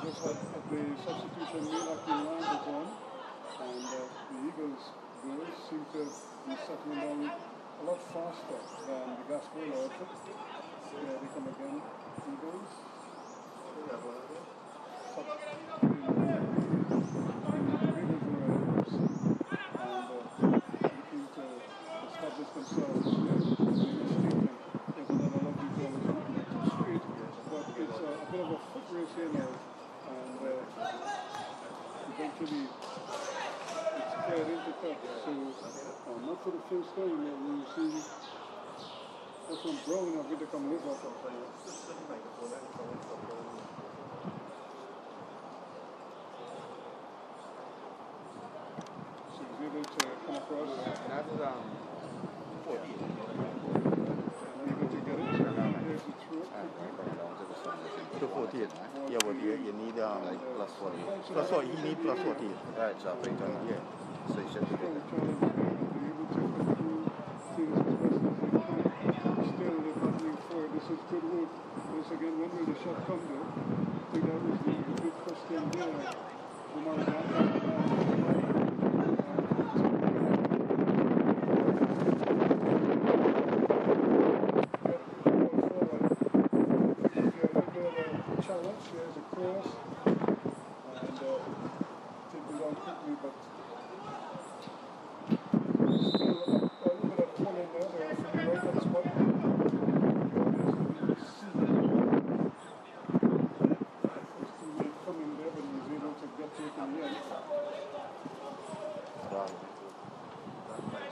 just had the substitution made after the line was on, and the Eagles girls seem to be settling down a lot faster than the Gasparillo outfit. Here they come again, Eagles. Looking to establish themselves. There's another lovely ball. It's not too straight, but it's a bit of a foot race here now, and eventually it's cleared into touch. So not for the first time we've seen that's one Brown have to come live off of. So he's able to come across. That's 40. Able to get it. There's the throw. To 40. Yeah, but you need like plus 40. Plus 40, he need plus 40. Right, so yeah. So you should be able to things as best as they can. Still, they're battling for it. This is good work. Once again, when will the shot come though? I think that was the big question there. Challenge, there's a cross, and take it on quickly, but still a little bit of pull in there. They're actually right on the spot. His teammate coming there, but he's able to get to it in the end.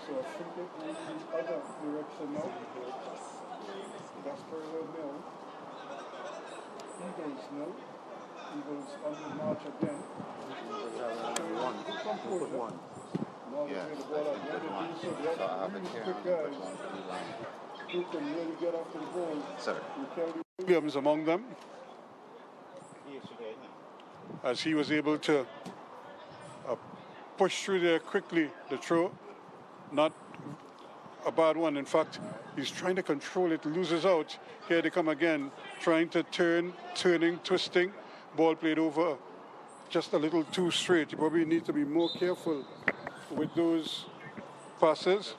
So I think it went the other direction now. Gasparillo nil. Eagles nil. Eagles on the march again. one. Yeah. The ball out. When they do so, they have really quick guys who can really get after the ball. Sir. Williams among them, as he was able to push through there quickly. The throw, not a bad one. In fact, he's trying to control it, loses out. Here they come again, trying to turning, twisting. Ball played over just a little too straight. You probably need to be more careful with those passes.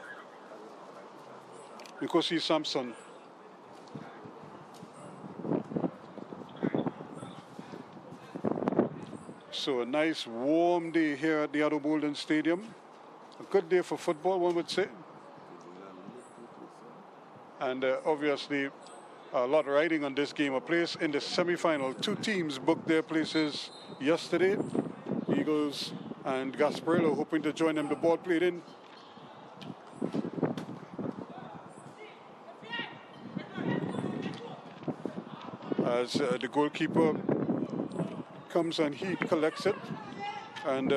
Because he's Samson. So a nice warm day here at the Boldon Stadium. A good day for football, one would say. And obviously a lot riding on this game. A place in the semi-final. Two teams booked their places yesterday. Eagles and Gasparillo hoping to join them. The ball played in. As the goalkeeper comes and he collects it. And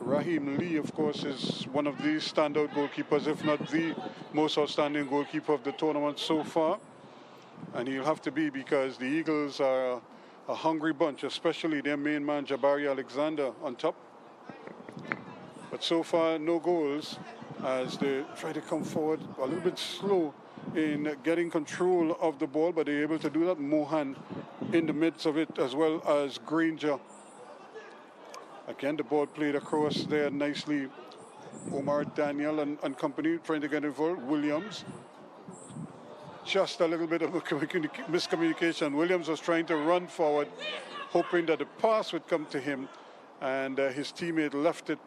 Raheem Lee, of course, is one of the standout goalkeepers, if not the most outstanding goalkeeper of the tournament so far. And he'll have to be, because the Eagles are a hungry bunch, especially their main man, Jabari Alexander, on top. But so far, no goals, as they try to come forward a little bit slow in getting control of the ball, but they're able to do that. Mohan in the midst of it, as well as Granger. Again, the ball played across there nicely. Omar Daniel and company trying to get involved. Williams. Just a little bit of a miscommunication. Williams was trying to run forward, hoping that the pass would come to him, and his teammate left it,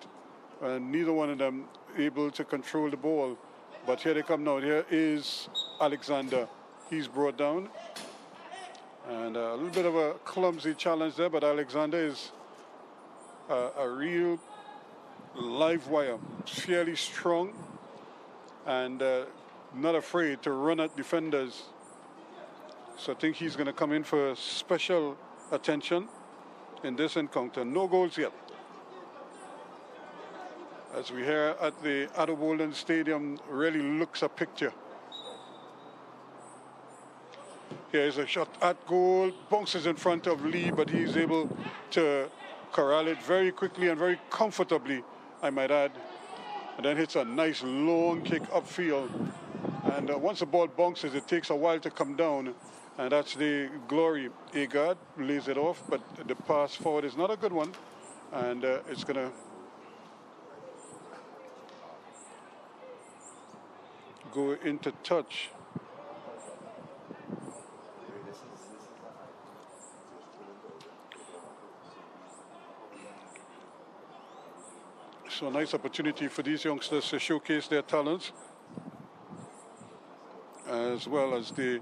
and neither one of them able to control the ball. But here they come now. Here is Alexander. He's brought down. And a little bit of a clumsy challenge there, but Alexander is a real live wire, fairly strong, and not afraid to run at defenders. So I think he's going to come in for special attention in this encounter. No goals yet. As we hear at the Boldon Stadium, really looks a picture. Here's a shot at goal, bounces in front of Lee, but he's able to corral it very quickly and very comfortably, I might add. And then hits a nice long kick upfield. And once the ball bounces, it takes a while to come down. And that's the glory. Agard lays it off, but the pass forward is not a good one. And it's going to go into touch. So a nice opportunity for these youngsters to showcase their talents, as well as the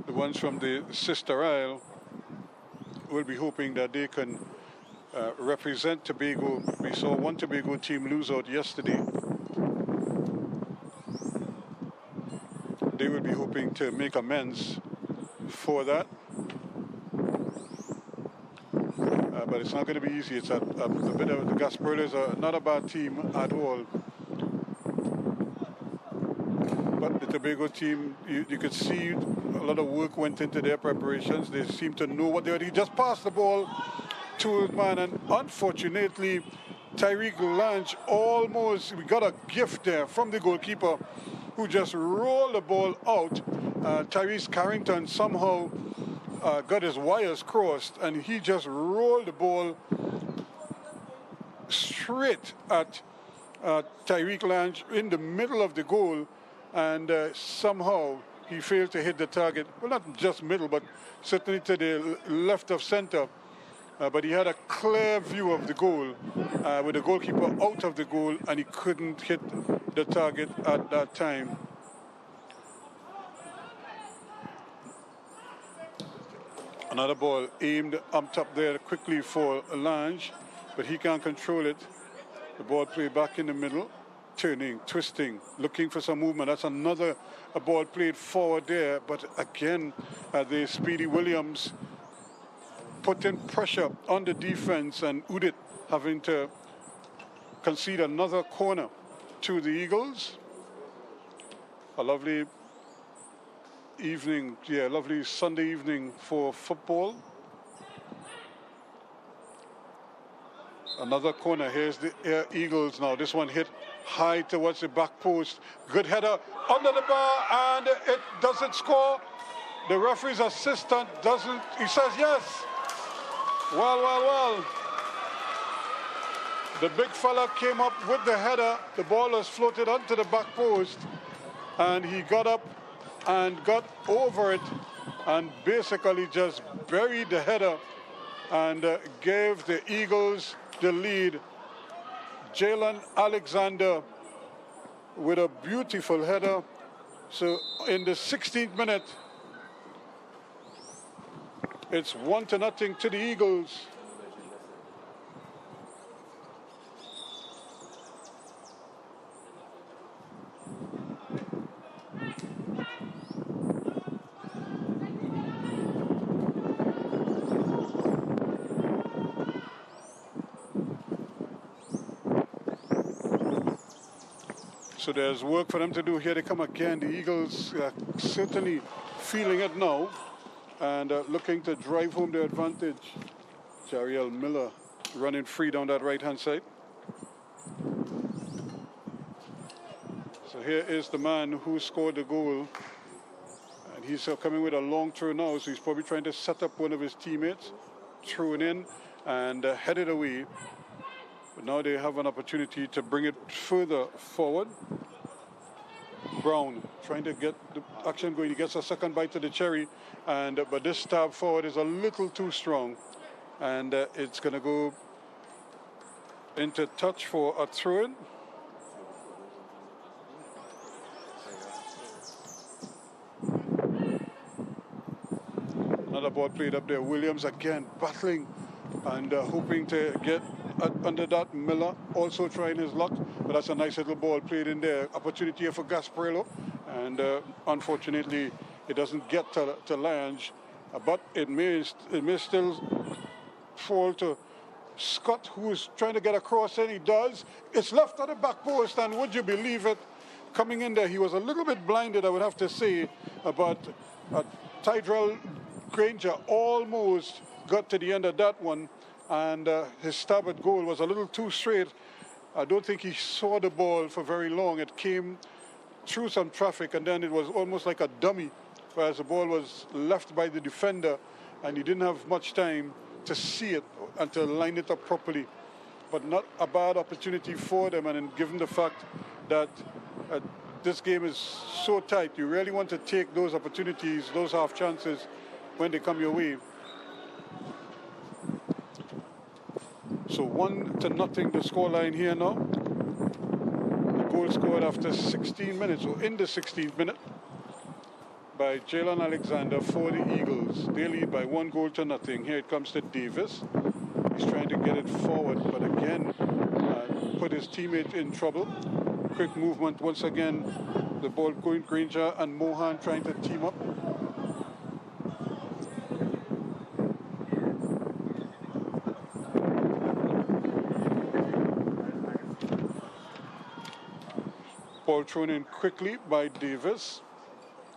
ones from the sister isle will be hoping that they can represent Tobago. We saw one Tobago team lose out yesterday. They will be hoping to make amends for that. But it's not going to be easy. It's a bit of the Gasparillos are not a bad team at all. But the Tobago team, you could see a lot of work went into their preparations. They seem to know what they are. He just passed the ball to his man, and unfortunately, Tyreek Lange we got a gift there from the goalkeeper who just rolled the ball out. Tyrese Carrington somehow got his wires crossed, and he just rolled the ball straight at Tyreek Lange in the middle of the goal, and somehow he failed to hit the target. Well, not just middle, but certainly to the left of center. But he had a clear view of the goal with the goalkeeper out of the goal, and he couldn't hit the target at that time. Another ball aimed up top there quickly for Lange, but he can't control it. The ball played back in the middle, turning, twisting, looking for some movement. That's another ball played forward there, but again, the Speedy Williams putting pressure on the defense, and Udit having to concede another corner to the Eagles. A lovely evening, lovely Sunday evening for football. Another corner. Here's the Eagles now. This one hit high towards the back post. Good header under the bar, and it doesn't score. The referee's assistant doesn't, he says yes. Well. The big fella came up with the header. The ball was floated onto the back post, and he got up and got over it and basically just buried the header and gave the Eagles the lead. Jalen Alexander with a beautiful header. So in the 16th minute, it's 1-0 to the Eagles. So there's work for them to do here. They come again. The Eagles certainly feeling it now and looking to drive home their advantage. Jariel Miller running free down that right-hand side. So here is the man who scored the goal. And he's coming with a long throw now, so he's probably trying to set up one of his teammates, throw it in and head it away. But now they have an opportunity to bring it further forward. Brown trying to get the action going. He gets a second bite to the cherry, and but this stab forward is a little too strong, and it's going to go into touch for a throw-in. Another ball played up there. Williams again battling and hoping to get under that. Miller also trying his luck, but that's a nice little ball played in there. Opportunity here for Gasparillo, and unfortunately it doesn't get to Lange, but it may still fall to Scott, who's trying to get across, and he does. It's left on the back post, and would you believe it, coming in there, he was a little bit blinded, I would have to say, but Tyrell Granger almost got to the end of that one, and his stab at goal was a little too straight. I don't think he saw the ball for very long. It came through some traffic, and then it was almost like a dummy, whereas the ball was left by the defender, and he didn't have much time to see it and to line it up properly. But not a bad opportunity for them, and given the fact that this game is so tight, you really want to take those opportunities, those half chances, when they come your way. So 1-0 the scoreline here now. The goal scored after 16 minutes, or in the 16th minute, by Jalen Alexander for the Eagles. They lead by 1-0. Here it comes to Davis. He's trying to get it forward, but again, put his teammate in trouble. Quick movement once again. The ball going Granger and Mohan trying to team up. Ball thrown in quickly by Davis,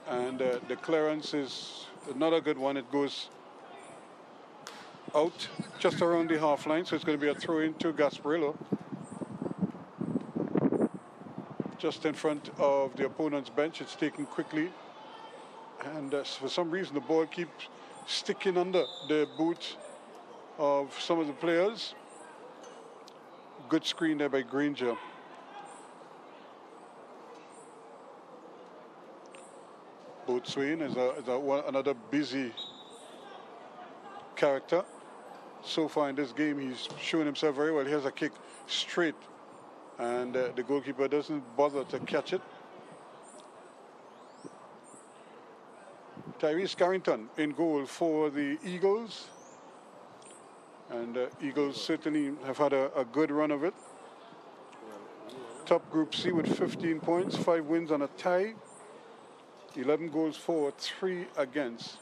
and the clearance is not a good one. It goes out just around the half line, so it's going to be a throw in to Gasparillo, just in front of the opponent's bench. It's taken quickly, and for some reason the ball keeps sticking under the boot of some of the players. Good screen there by Granger. Boatswain is another busy character. So far in this game, he's shown himself very well. Here's a kick straight, and the goalkeeper doesn't bother to catch it. Tyrese Carrington in goal for the Eagles. And Eagles certainly have had a good run of it. Top Group C with 15 points, 5 wins and a tie. 11 goals for, 3 against.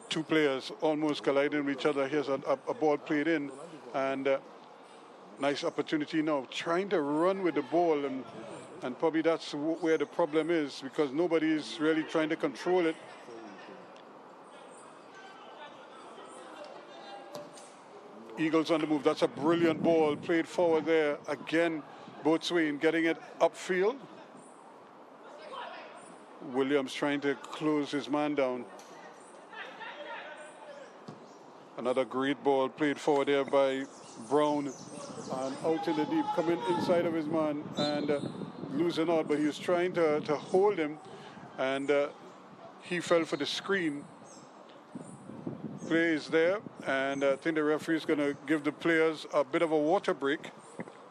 Two players almost colliding with each other. Here's a ball played in, and nice opportunity now. Trying to run with the ball, and probably that's where the problem is, because nobody is really trying to control it. Eagles on the move. That's a brilliant ball played forward there. Again, Boatswain getting it upfield. Williams trying to close his man down. Another great ball played forward there by Brown. And out in the deep, coming inside of his man and losing out. But he was trying to hold him, and he fell for the screen. Play is there, and I think the referee is going to give the players a bit of a water break.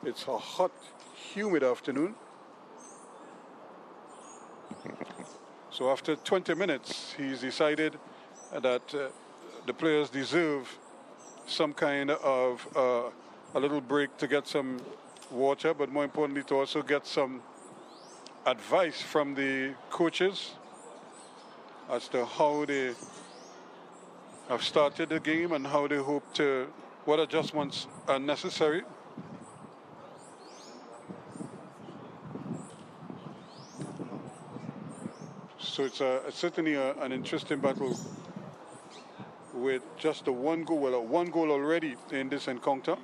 It's a hot, humid afternoon. So after 20 minutes, he's decided that the players deserve some kind of a little break to get some water, but more importantly to also get some advice from the coaches as to how they have started the game and how they hope to, what adjustments are necessary. So it's certainly an interesting battle with just a one goal already in this encounter.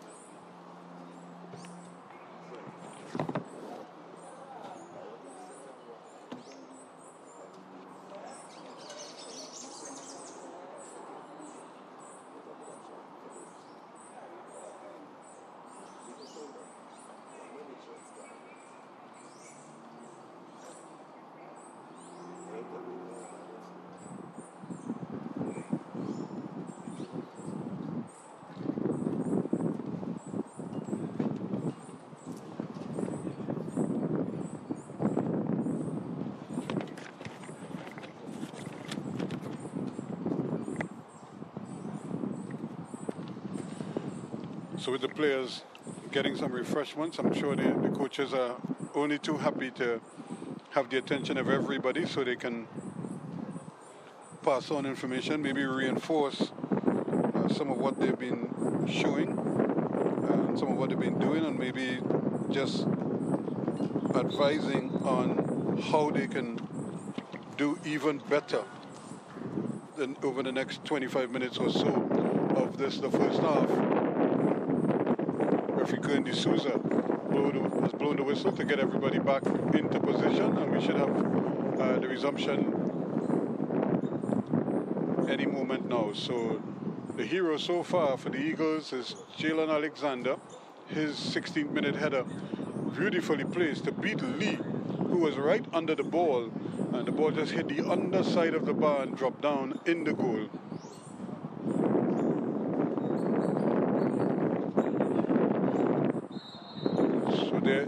So with the players getting some refreshments, I'm sure the coaches are only too happy to have the attention of everybody so they can pass on information, maybe reinforce some of what they've been showing and some of what they've been doing, and maybe just advising on how they can do even better than over the next 25 minutes or so. of this, the first half. Referee Kern D'Souza has blown the whistle to get everybody back into position, and we should have the resumption any moment now. So the hero so far for the Eagles is Jalen Alexander. His 16th minute header, beautifully placed to beat Lee, who was right under the ball, and the ball just hit the underside of the bar and dropped down in the goal. So there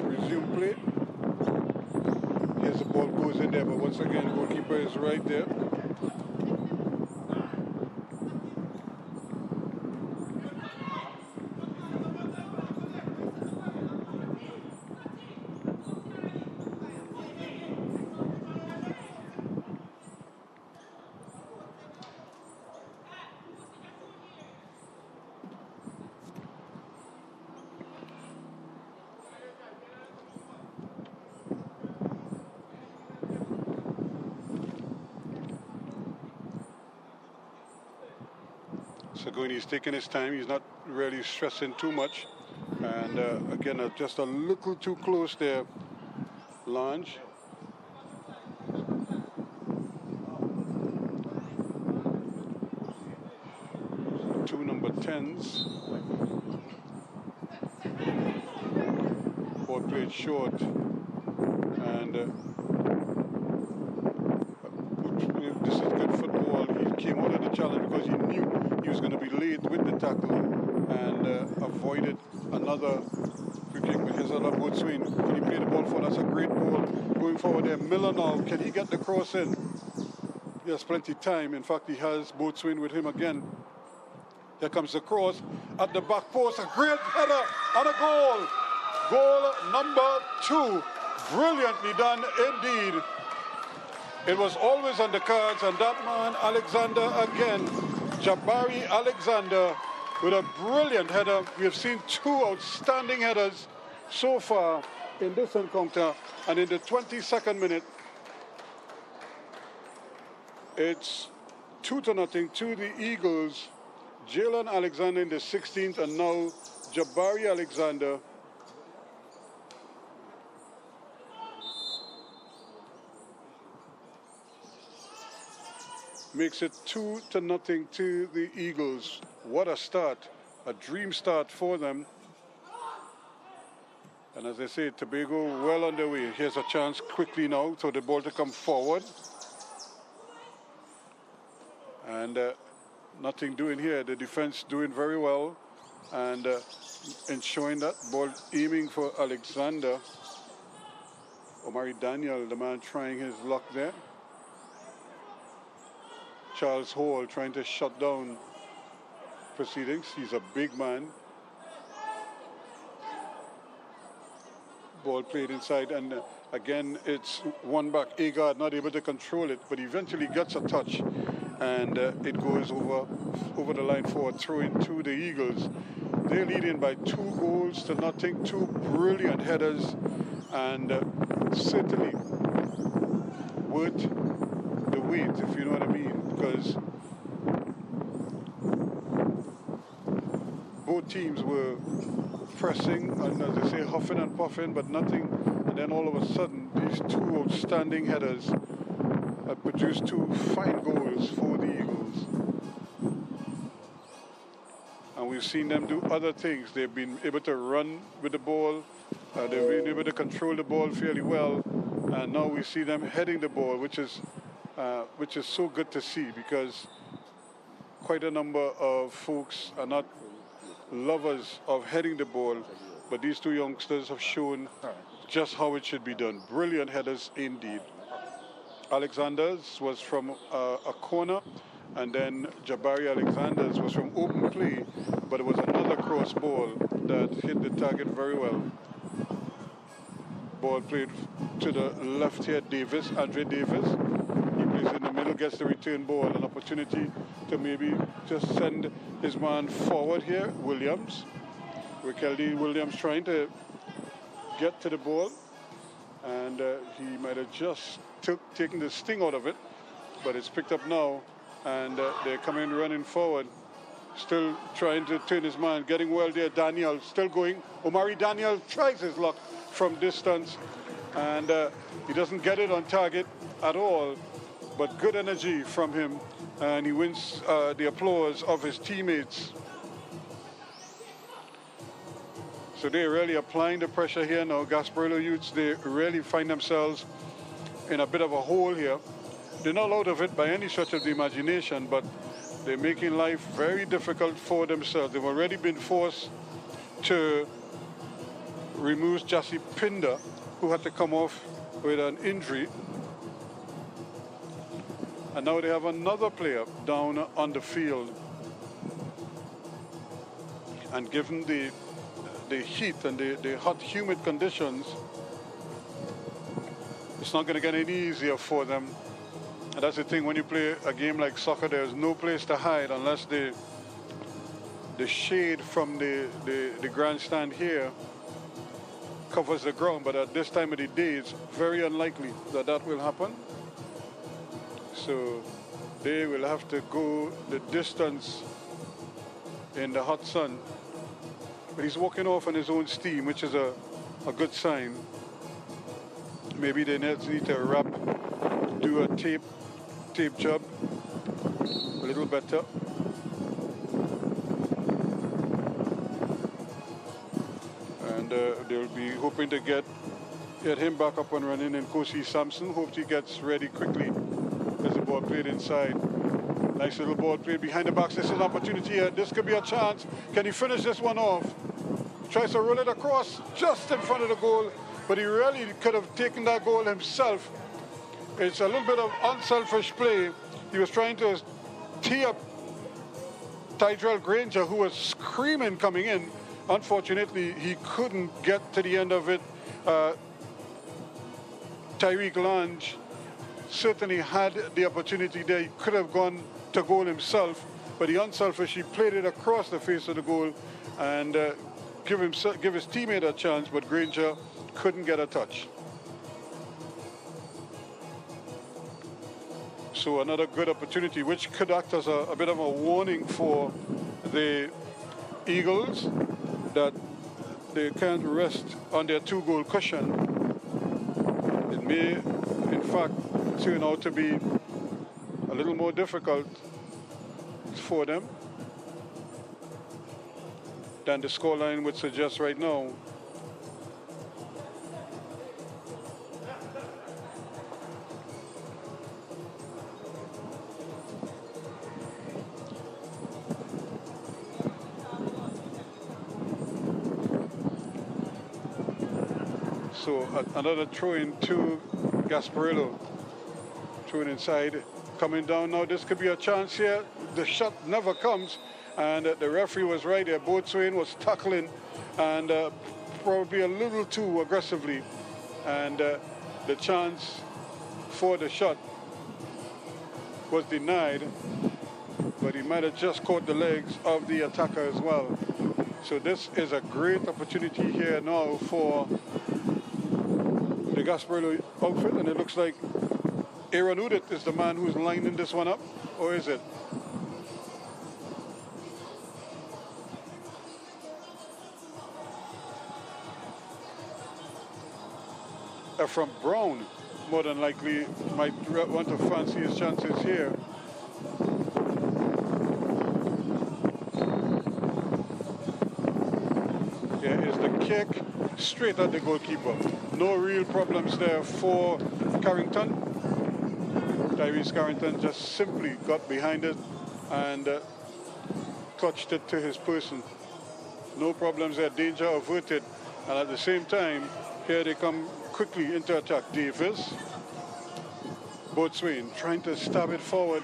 resume play. Here's the ball goes in there, but once again, goalkeeper is right there. Saguni is taking his time. He's not really stressing too much. And again, just a little too close there, Lange. Two number 10s. Ball played short. And this is good football. He came out of the challenge because he knew he was going to be late with the tackle and avoided another free kick. But here's another boat swing. Can he play the ball for? That's a great ball going forward there. Miller now, can he get the cross in? He has plenty of time. In fact, he has boat swing with him again. Here comes the cross at the back post. A great header and a goal. Goal number 2. Brilliantly done indeed. It was always on the cards, and that man, Alexander again, Jabari Alexander, with a brilliant header. We have seen 2 outstanding headers so far in this encounter, and in the 22nd minute, it's 2-0 to the Eagles. Jalen Alexander in the 16th, and now Jabari Alexander. Makes it 2-0 to the Eagles. What a start, a dream start for them. And as I say, Tobago well underway. Here's a chance quickly now for the ball to come forward. And nothing doing here. The defense doing very well and ensuring that ball aiming for Alexander. Omari Daniel, the man trying his luck there. Charles Hall trying to shut down proceedings. He's a big man. Ball played inside, and again it's one back. Agard not able to control it, but eventually gets a touch, and it goes over the line for a throw-in to the Eagles. They're leading by 2-0. 2 brilliant headers, and certainly worth the wait, if you know what I mean, because both teams were pressing and, as I say, huffing and puffing, but nothing. And then all of a sudden, these 2 outstanding headers have produced 2 fine goals for the Eagles. And we've seen them do other things. They've been able to run with the ball. They've been able to control the ball fairly well. And now we see them heading the ball, which is so good to see, because quite a number of folks are not lovers of heading the ball, but these 2 youngsters have shown just how it should be done. Brilliant headers indeed. Alexander's was from a corner, and then Jabari Alexander's was from open play, but it was another cross ball that hit the target very well. Ball played to the left here, Davis, Andre Davis. He plays in the middle, gets the return ball, an opportunity to maybe just send his man forward here, Williams. Rikeldi Williams trying to get to the ball, and he might have just taken the sting out of it, but it's picked up now, and they're coming running forward, still trying to turn his man, getting well there. Daniel still going. Omari Daniel tries his luck from distance, and he doesn't get it on target at all, but good energy from him, and he wins the applause of his teammates. So they're really applying the pressure here now. Gasparillo youths, they really find themselves in a bit of a hole here. They're not out of it by any stretch of the imagination, but they're making life very difficult for themselves. They've already been forced to remove Jassi Pinder, who had to come off with an injury. And now they have another player down on the field. And given the heat and the hot, humid conditions, it's not going to get any easier for them. And that's the thing, when you play a game like soccer, there's no place to hide unless the shade from the grandstand here covers the ground. But at this time of the day, it's very unlikely that that will happen. So they will have to go the distance in the hot sun. But he's walking off on his own steam, which is a good sign. Maybe they need to do a tape job a little better. And they'll be hoping to get him back up and running. And Kosi Sampson hopes he gets ready quickly as the ball played inside. Nice little ball played behind the box. This is an opportunity here. This could be a chance. Can he finish this one off? Tries to roll it across just in front of the goal, but he really could have taken that goal himself. It's a little bit of unselfish play. He was trying to tee up Tyrell Granger, who was screaming coming in. Unfortunately, he couldn't get to the end of it. Tyreek Lange certainly had the opportunity there. He could have gone to goal himself, but he unselfishly played it across the face of the goal and give his teammate a chance, but Granger couldn't get a touch. So another good opportunity, which could act as a bit of a warning for the Eagles that they can't rest on their 2-goal cushion. It may, in fact, turn out to be a little more difficult for them than the scoreline would suggest right now. So another throw in to Gasparillo. Thrown inside, coming down now. This could be a chance here. The shot never comes, and the referee was right there. Boatswain was tackling, and probably a little too aggressively, and the chance for the shot was denied, but he might have just caught the legs of the attacker as well. So this is a great opportunity here now for the Gasparillo outfit, and it looks like Aaron Udit is the man who's lining this one up, or is it? From Brown, more than likely, might want to fancy his chances here. There is the kick straight at the goalkeeper. No real problems there for Carrington. Tyrese Carrington just simply got behind it and clutched it to his person. No problems there, danger averted. And at the same time, here they come quickly into attack. Davis, Boatswain trying to stab it forward,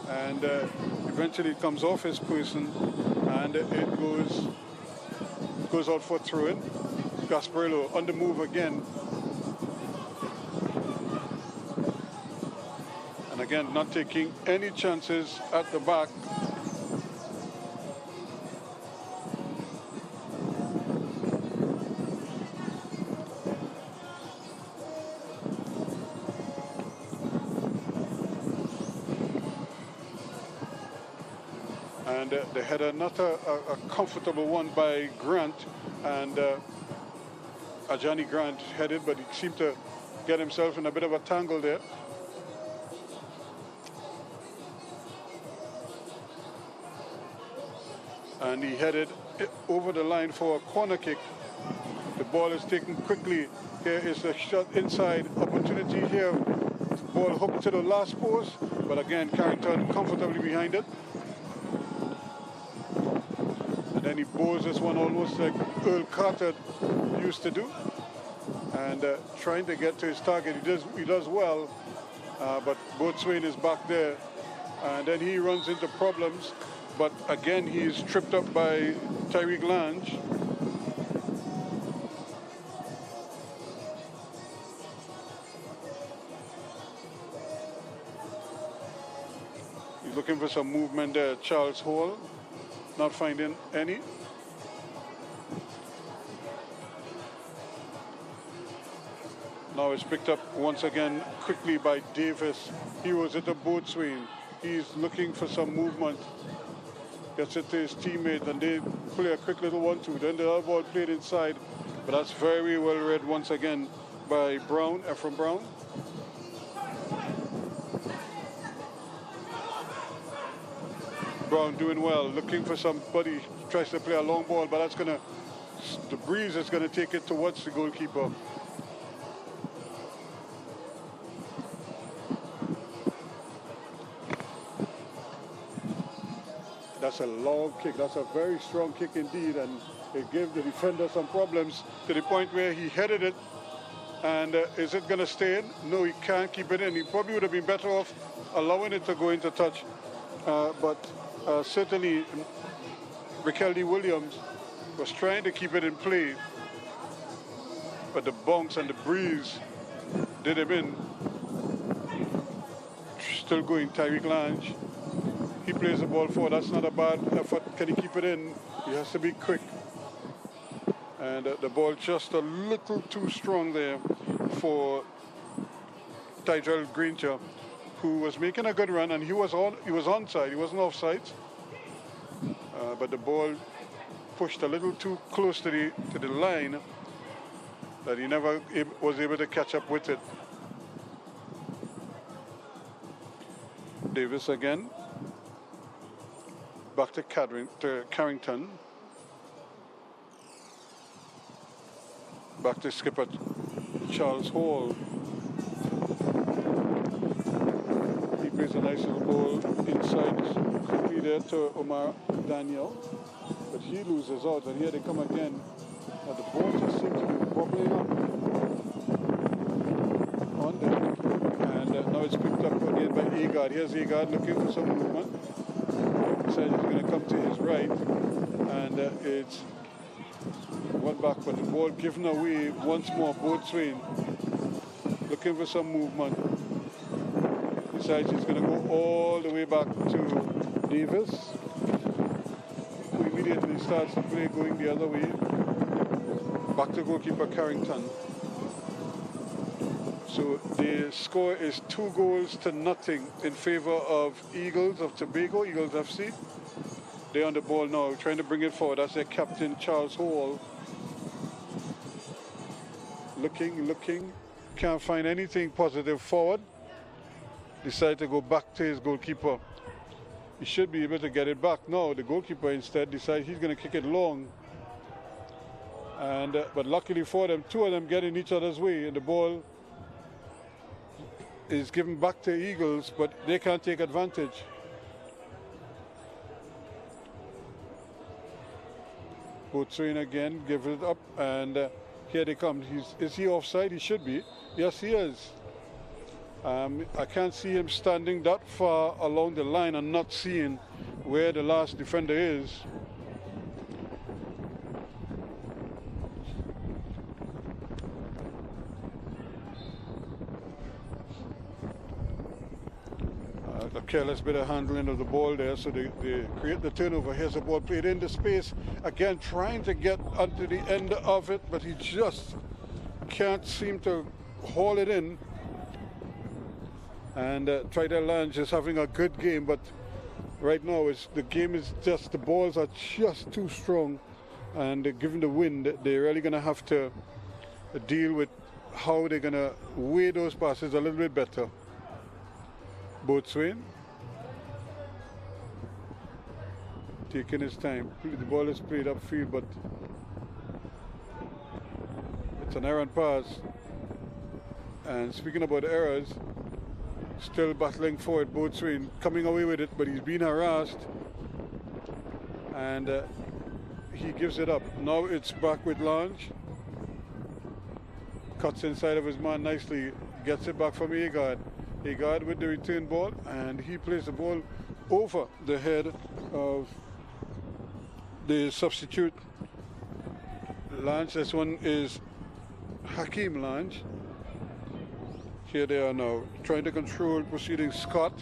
and eventually it comes off his person, and it goes out for throw-in. Gasparillo on the move again. And again, not taking any chances at the back. And the header, not a comfortable one by Grant, and Ajani Grant headed, but he seemed to get himself in a bit of a tangle there. And he headed over the line for a corner kick. The ball is taken quickly. Here is the shot inside. Opportunity here. Ball hooked to the last post, but again, Carrington comfortably behind it. And then he bowls this one almost like Earl Carter used to do. And trying to get to his target. He does well, but Boatswain is back there. And then he runs into problems. But again, he is tripped up by Tyreek Lange. He's looking for some movement there. Charles Hall, not finding any. Now it's picked up once again quickly by Davis. He was at the Boatswain. He's looking for some movement. Gets it to his teammate, and they play a quick little 1-2. Then the other ball played inside, but that's very well read once again by Brown, Ephraim Brown. Brown doing well, looking for somebody, tries to play a long ball, but that's gonna, the breeze is gonna take it towards the goalkeeper. That's a long kick. That's a very strong kick indeed, and it gave the defender some problems to the point where he headed it. And is it going to stay in? No, he can't keep it in. He probably would have been better off allowing it to go into touch. But certainly, Rikeldi Williams was trying to keep it in play, but the bounce and the breeze did him in. Still going, Tyreek Lange. He plays the ball forward. That's not a bad effort. Can he keep it in? He has to be quick. And the ball just a little too strong there for Tyrell Granger, who was making a good run, and he was onside. He wasn't offside. But the ball pushed a little too close to the line that he never was able to catch up with it. Davis again. Back to Carrington. Back to skipper Charles Hall. He plays a nice little ball inside quickly there to Omar Daniel. But he loses out, and here they come again. Now the ball just seems to be bubbling up on them. And now it's picked up again by Agard. Here's Agard looking for some movement. Decides he's going to come to his right, and it's one back, but the ball given away once more. Boatswain looking for some movement. Decides he's going to go all the way back to Davis, who immediately starts the play going the other way. Back to goalkeeper Carrington. So the score is 2-0 in favor of Eagles of Tobago, Eagles FC. They're on the ball now, trying to bring it forward. That's their captain, Charles Hall. Looking, can't find anything positive forward. Decide to go back to his goalkeeper. He should be able to get it back. No, the goalkeeper instead decides he's going to kick it long. And but luckily for them, two of them get in each other's way, and the ball is given back to Eagles, but they can't take advantage. Boatswain again, give it up, and here they come. Is he offside? He should be. Yes, he is. I can't see him standing that far along the line and not seeing where the last defender is. A careless bit of handling of the ball there, so they create the turnover. Here's the ball played into space. Again, trying to get onto the end of it, but he just can't seem to haul it in. And Tyrell Lange is having a good game, but right now the game is just, the balls are just too strong, and given the wind, they're really going to have to deal with how they're going to weigh those passes a little bit better. Boatswain taking his time. The ball is played upfield, but it's an errant pass. And speaking about errors, still battling for it, Boatswain coming away with it, but he's been harassed, and he gives it up. Now it's back with Lange. Cuts inside of his man nicely, gets it back from Agard. Agard with the return ball, and he plays the ball over the head of the substitute. Lange, this one is Hakeem Lange. Here they are now, trying to control proceedings. Scott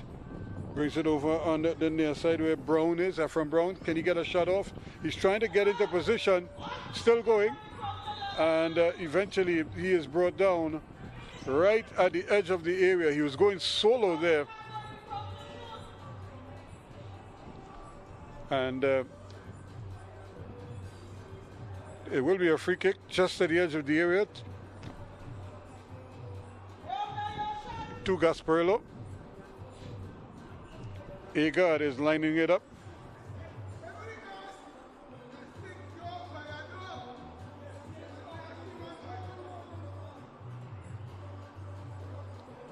brings it over on the near side where Brown is. From Brown, can he get a shot off? He's trying to get into position, still going, and eventually he is brought down right at the edge of the area. He was going solo there, and it will be a free kick just at the edge of the area to Gasparillo. Agard is lining it up.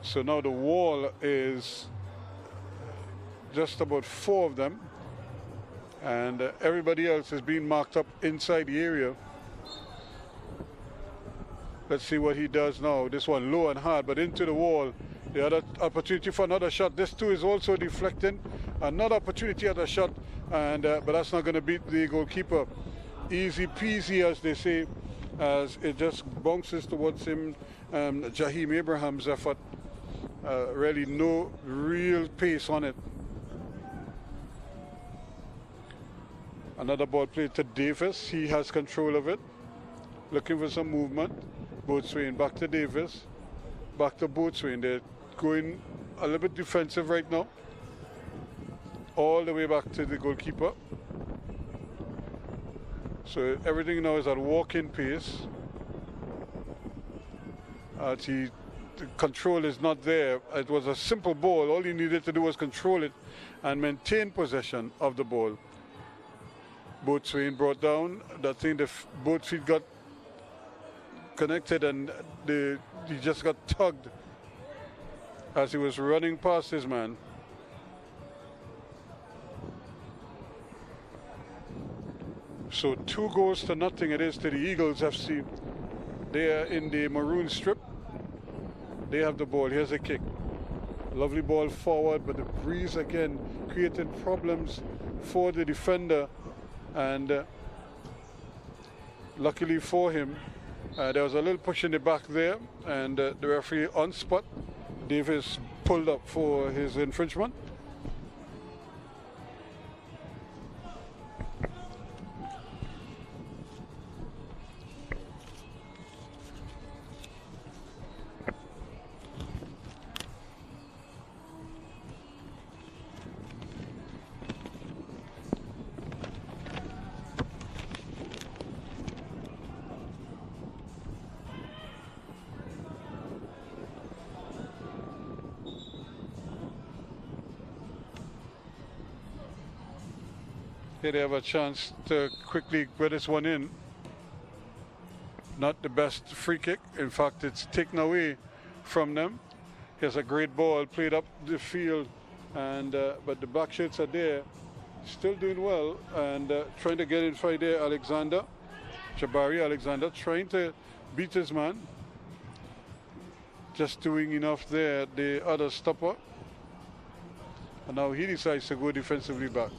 So now the wall is just about 4 of them, and everybody else is being marked up inside the area. Let's see what he does now. This one low and hard, but into the wall. The other opportunity for another shot. This too is also deflecting. Another opportunity at a shot, and but that's not going to beat the goalkeeper. Easy peasy, as they say, as it just bounces towards him. Jaheim Abraham's effort. Really no real pace on it. Another ball played to Davis. He has control of it. Looking for some movement. Boatswain back to Davis. Back to Boatswain. They're going a little bit defensive right now. All the way back to the goalkeeper. So everything now is at walking pace. The control is not there. It was a simple ball. All he needed to do was control it and maintain possession of the ball. Boatswain brought down. That thing, the both feet got connected, and he just got tugged as he was running past his man. So 2-0 it is to the Eagles FC. They are in the maroon strip. They have the ball. Here's a kick. Lovely ball forward, but the breeze again creating problems for the defender, and luckily for him, there was a little push in the back there, and the referee on spot, Davis, pulled up for his infringement. Here they have a chance to quickly get this one in. Not the best free kick. In fact, it's taken away from them. Here's a great ball played up the field, and but the back shirts are there, still doing well, and trying to get inside there. Jabari Alexander trying to beat his man. Just doing enough there. The other stopper, and now he decides to go defensively back.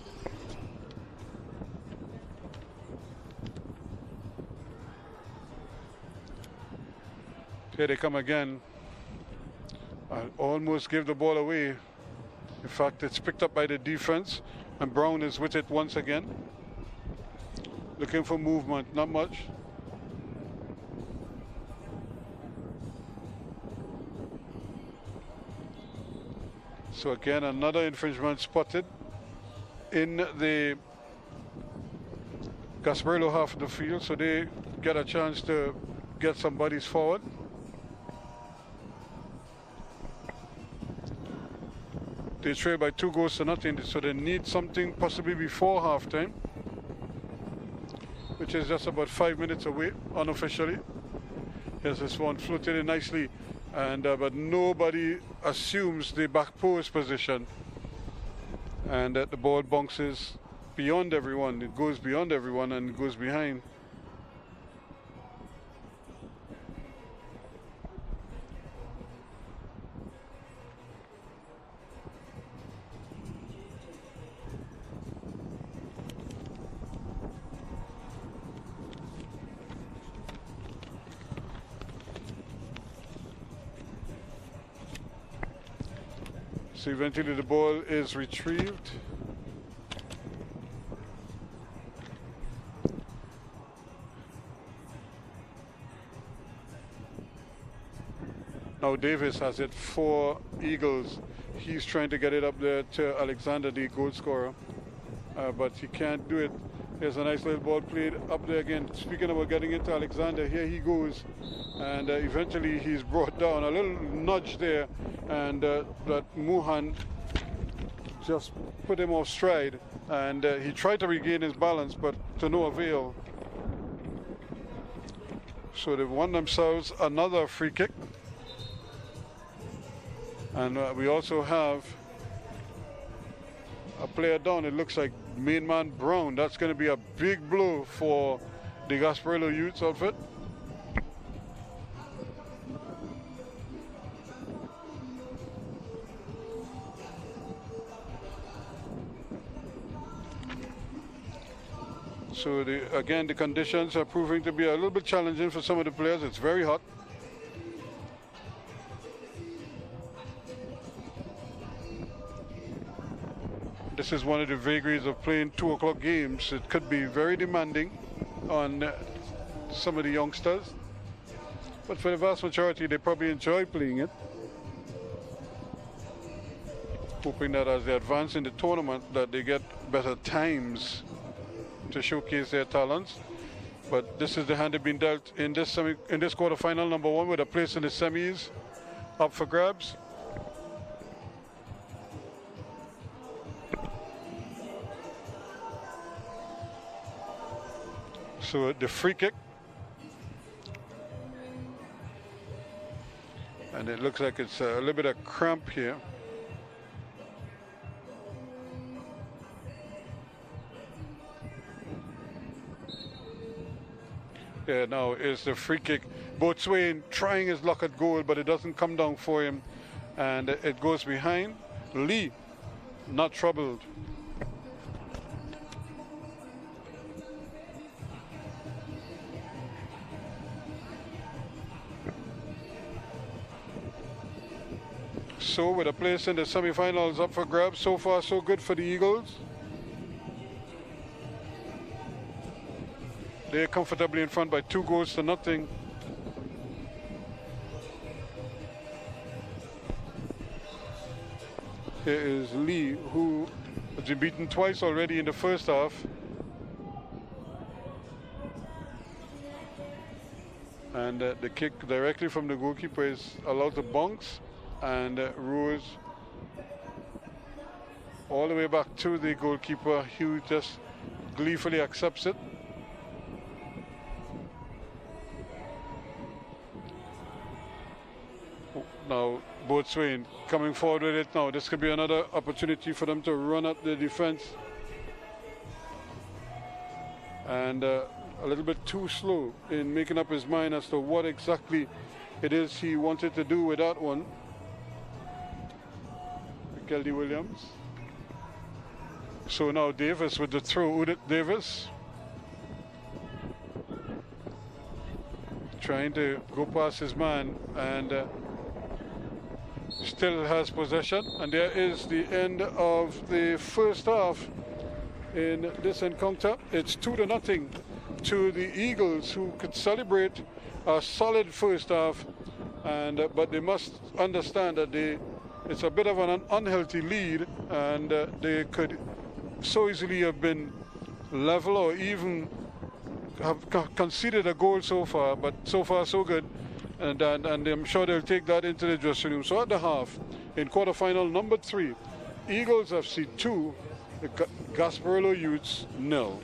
Here they come again. Almost gave the ball away. In fact, it's picked up by the defense, and Brown is with it once again. Looking for movement, not much. So again, another infringement spotted. in the Gasparillo half of the field, so they get a chance to get some bodies forward. They trail by 2-0, so they need something possibly before halftime, which is just about 5 minutes away unofficially. Here's this one floated in nicely, and but nobody assumes the back post position, and the ball bounces beyond everyone. It goes beyond everyone and goes behind. So eventually the ball is retrieved. Now Davis has it for Eagles. He's trying to get it up there to Alexander, the goal scorer, but he can't do it. There's a nice little ball played up there again. Speaking about getting into Alexander, here he goes, and eventually he's brought down. A little nudge there, and that Muhan just put him off stride, and he tried to regain his balance, but to no avail. So they've won themselves another free kick. And we also have a player down. It looks like main man Brown. That's going to be a big blow for the Gasparillo Youths outfit. So again, the conditions are proving to be a little bit challenging for some of the players. It's very hot. This is one of the vagaries of playing 2 o'clock games. It could be very demanding on some of the youngsters, but for the vast majority, they probably enjoy playing it. Hoping that as they advance in the tournament, that they get better times to showcase their talents. But this is the hand they've been dealt in this quarterfinal number 1, with a place in the semis up for grabs. So the free kick, and it looks like it's a little bit of cramp here. Yeah, now is the free kick. Boatswain trying his luck at goal, but it doesn't come down for him, and it goes behind. Lee, not troubled. So with a place in the semi-finals up for grabs, so far so good for the Eagles. They're comfortably in front by 2-0. Here is Lee, who has been beaten twice already in the first half. And the kick directly from the goalkeeper is allowed to bounce, and Rose all the way back to the goalkeeper, who just gleefully accepts it. Now Boatswain coming forward with it now. This could be another opportunity for them to run up the defense, and a little bit too slow in making up his mind as to what exactly it is he wanted to do with that one. Kelly Williams. So now Davis with the throw. Udit Davis trying to go past his man, and still has possession. And there is the end of the first half in this encounter. It's 2-0 to the Eagles, who could celebrate a solid first half, and but they must understand that it's a bit of an unhealthy lead, and they could so easily have been level or even have conceded a goal so far, but so far so good. And I'm sure they'll take that into the dressing room. So at the half, in quarterfinal number 3, Eagles FC 2, the Gasparillo Youths 0.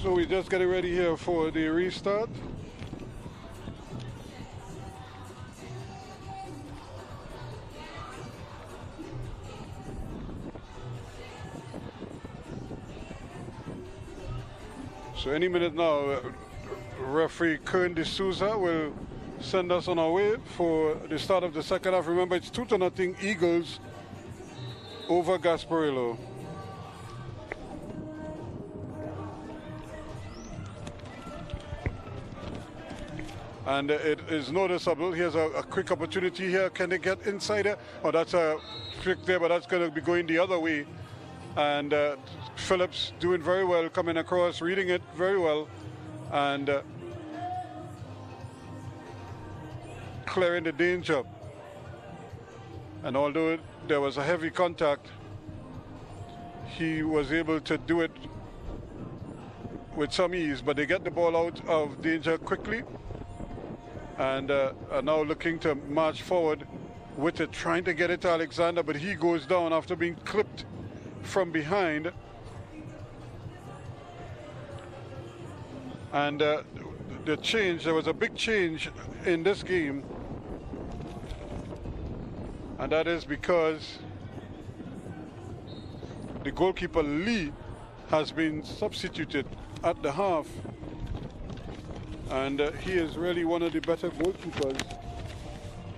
So we're just getting ready here for the restart. So any minute now, referee Kern D'Souza will send us on our way for the start of the second half. Remember, it's 2-0 Eagles over Gasparillo. And it is noticeable. Here's a quick opportunity here. Can they get inside it? Oh, that's a trick there, but that's going to be going the other way. And Phillips doing very well, coming across, reading it very well, and clearing the danger. And although there was a heavy contact, he was able to do it with some ease, but they get the ball out of danger quickly and are now looking to march forward with it, trying to get it to Alexander, but he goes down after being clipped from behind. And the change, there was a big change in this game, and that is because the goalkeeper Lee has been substituted at the half, and he is really one of the better goalkeepers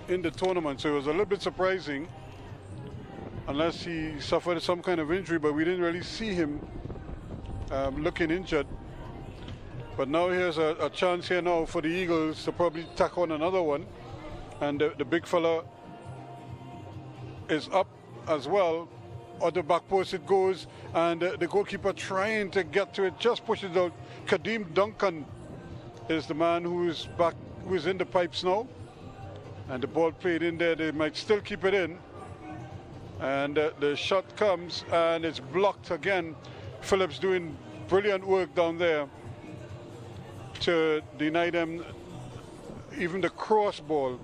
in the tournament. So it was a little bit surprising, unless he suffered some kind of injury, but we didn't really see him looking injured. But now here's a chance here now for the Eagles to probably tack on another one, and the big fella is up as well. On the back post it goes, and the goalkeeper trying to get to it, just pushes out. Kadeem Duncan is the man who's back, who's in the pipes now, and the ball played in there. They might still keep it in, and the shot comes and it's blocked again. Phillips doing brilliant work down there to deny them even the cross ball.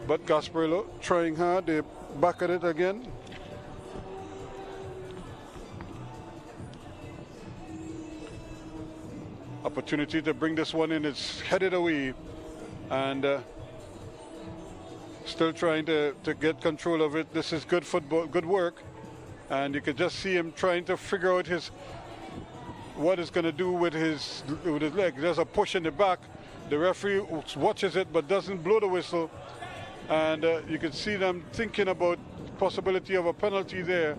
But Gasparillo trying hard, they back at it again. Opportunity to bring this one in, it's headed away, and still trying to get control of it. This is good football, good work, and you can just see him trying to figure out what he's going to do with his leg. There's a push in the back. The referee watches it but doesn't blow the whistle, and you can see them thinking about possibility of a penalty there.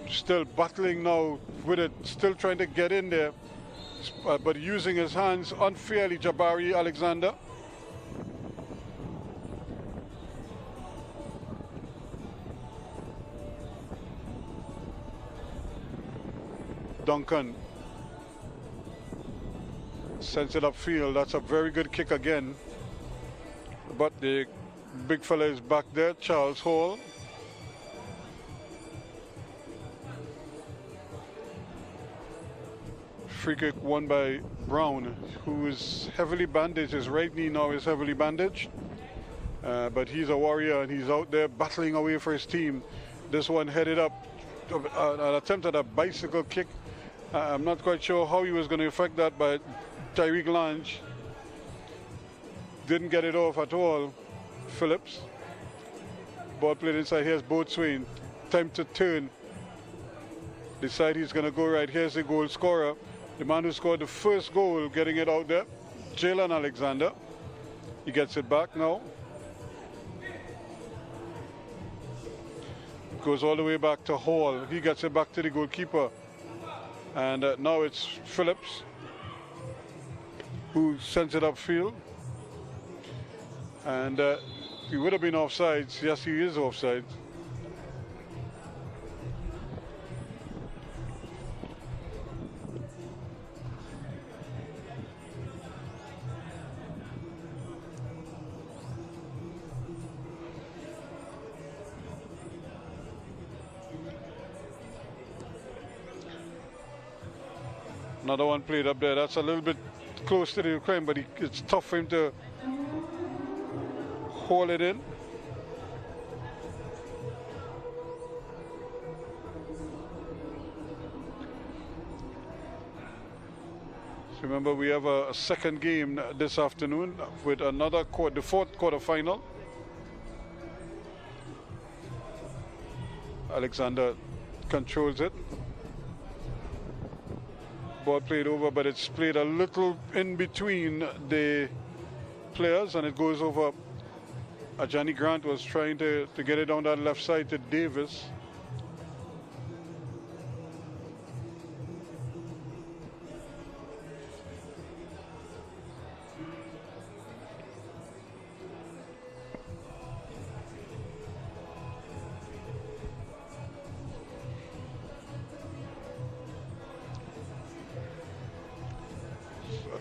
Still battling now with it, still trying to get in there, but using his hands unfairly, Jabari Alexander. Duncan sends it upfield. That's a very good kick again, but the big fella is back there, Charles Hall. Free kick won by Brown, who is heavily bandaged. His right knee now is heavily bandaged, but he's a warrior and he's out there battling away for his team. This one headed up, an attempt at a bicycle kick. I'm not quite sure how he was going to affect that, but Tyreek Lange didn't get it off at all. Phillips, ball played inside. Here's Boatswain, time to turn, decide he's going to go right. Here's the goal scorer, the man who scored the first goal, getting it out there, Jalen Alexander. He gets it back now, goes all the way back to Hall. He gets it back to the goalkeeper, and now it's Phillips who sends it upfield, and he would have been offside. Yes, he is offside. Another one played up there. That's a little bit close to the Ukraine, but it's tough for him to haul it in. So remember, we have a second game this afternoon with another the fourth quarterfinal. Alexander controls it. Ball played over, but it's played a little in between the players, and it goes over. Johnny Grant was trying to get it on that left side to Davis.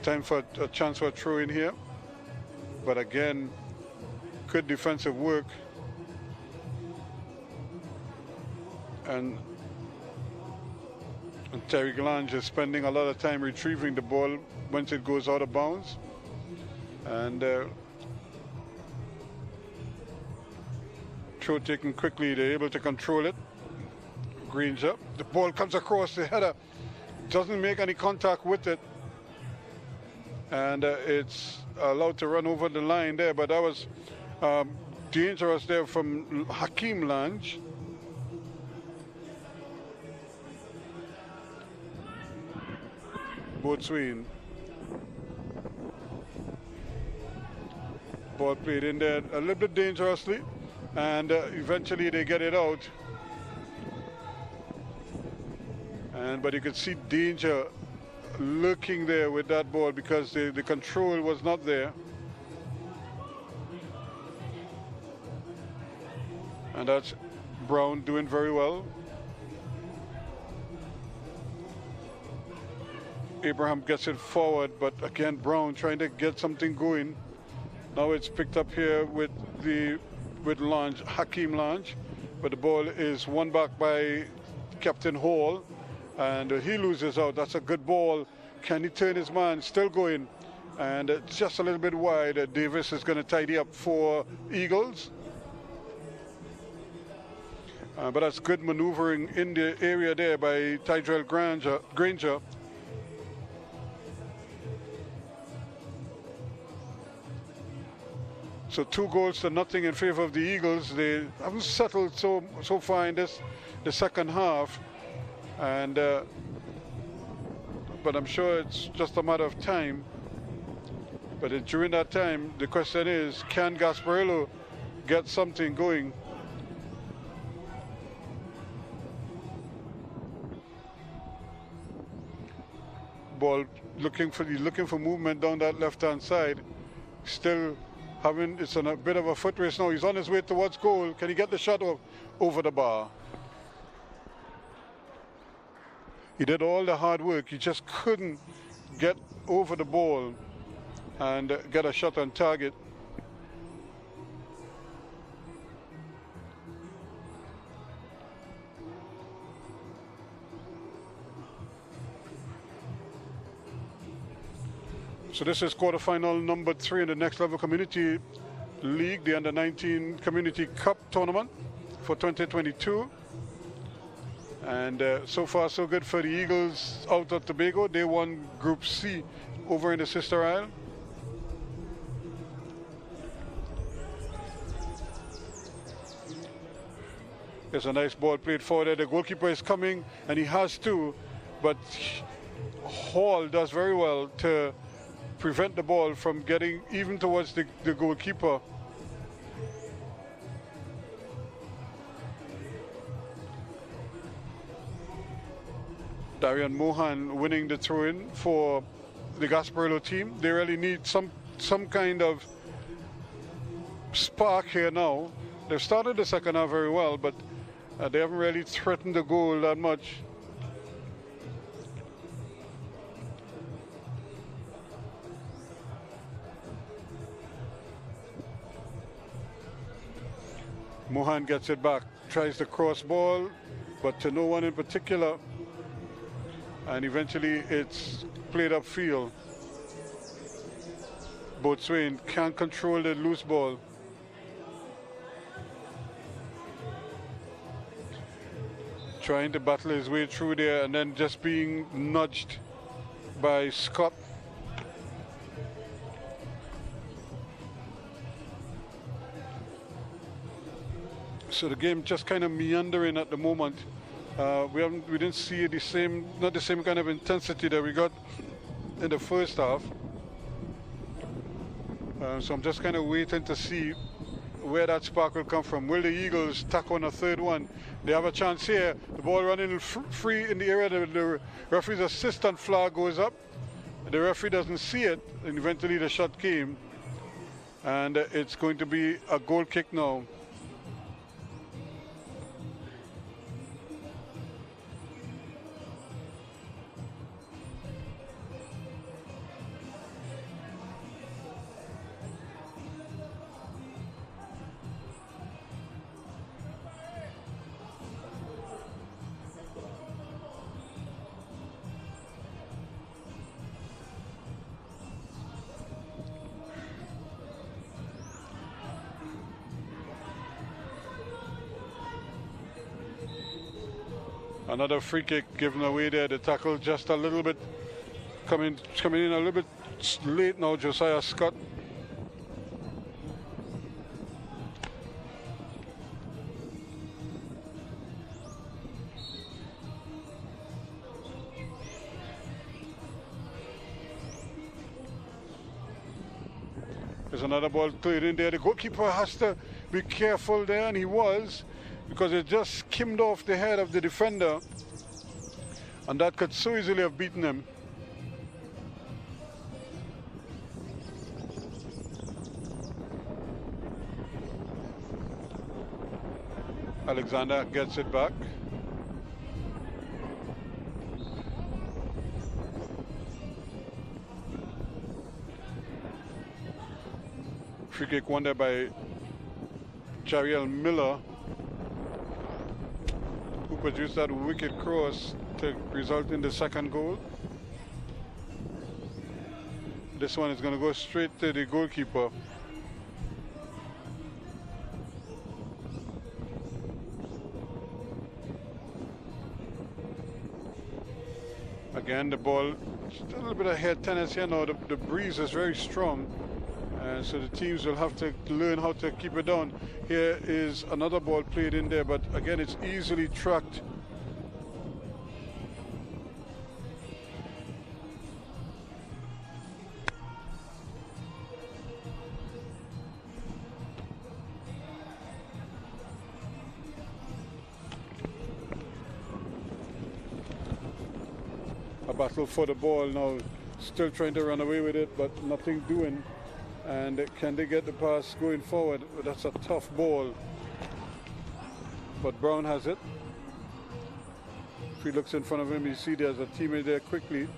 Time for a chance for a throw in here, but again, good defensive work, and Terry Glange is spending a lot of time retrieving the ball once it goes out of bounds, and throw taken quickly. They're able to control it. Granger, the ball comes across the header, doesn't make any contact with it. And it's allowed to run over the line there, but that was dangerous there from Hakeem Lange. Boatswain. Ball played in there a little bit dangerously, and eventually they get it out. But you could see danger looking there with that ball because the control was not there. And that's Brown doing very well. Abraham gets it forward, but again Brown trying to get something going. Now it's picked up here with Lange, Hakeem Lange, but the ball is won back by Captain Hall. And he loses out. That's a good ball. Can he turn his man? Still going. And just a little bit wide. Davis is going to tidy up for Eagles. But that's good maneuvering in the area there by Tyrell Granger. So 2-0 in favor of the Eagles. They haven't settled so far in the second half. And but I'm sure it's just a matter of time. But during that time, the question is, can Gasparillo get something going? Ball looking for movement down that left-hand side. Still it's on a bit of a foot race now. He's on his way towards goal. Can he get the shot over the bar? He did all the hard work. He just couldn't get over the ball and get a shot on target. So this is quarterfinal number 3 in the Next Level Community League, the Under-19 Community Cup tournament for 2022. And so far, so good for the Eagles out of Tobago. They won Group C over in the Sister Isle. There's a nice ball played forward there. The goalkeeper is coming, and he has to, but Hall does very well to prevent the ball from getting even towards the goalkeeper. Darian Mohan winning the throw-in for the Gasparillo team. They really need some kind of spark here now. They've started the second half very well, but they haven't really threatened the goal that much. Mohan gets it back, tries the cross ball, but to no one in particular. And eventually it's played upfield. Boatswain can't control the loose ball. Trying to battle his way through there and then just being nudged by Scott. So the game just kind of meandering at the moment. We didn't see not the same kind of intensity that we got in the first half. So I'm just kind of waiting to see where that spark will come from. Will the Eagles tack on a third one? They have a chance here. The ball running free in the area. The referee's assistant flag goes up. The referee doesn't see it, and eventually the shot came. And it's going to be a goal kick now. Another free kick given away there. The tackle just a little bit coming in a little bit late now, Josiah Scott. There's another ball played in there. The goalkeeper has to be careful there, and he was, because it just skimmed off the head of the defender, and that could so easily have beaten him. Alexander gets it back. Free kick won there by Jariel Miller, who produced that wicked cross to result in the second goal. This one is going to go straight to the goalkeeper. Again, the ball, just a little bit of head tennis here now. The breeze is very strong, and so the teams will have to learn how to keep it down. Here is another ball played in there, but again, it's easily tracked. A battle for the ball now, still trying to run away with it, but nothing doing. And can they get the pass going forward? That's a tough ball, but Brown has it. If he looks in front of him, you see there's a teammate there quickly.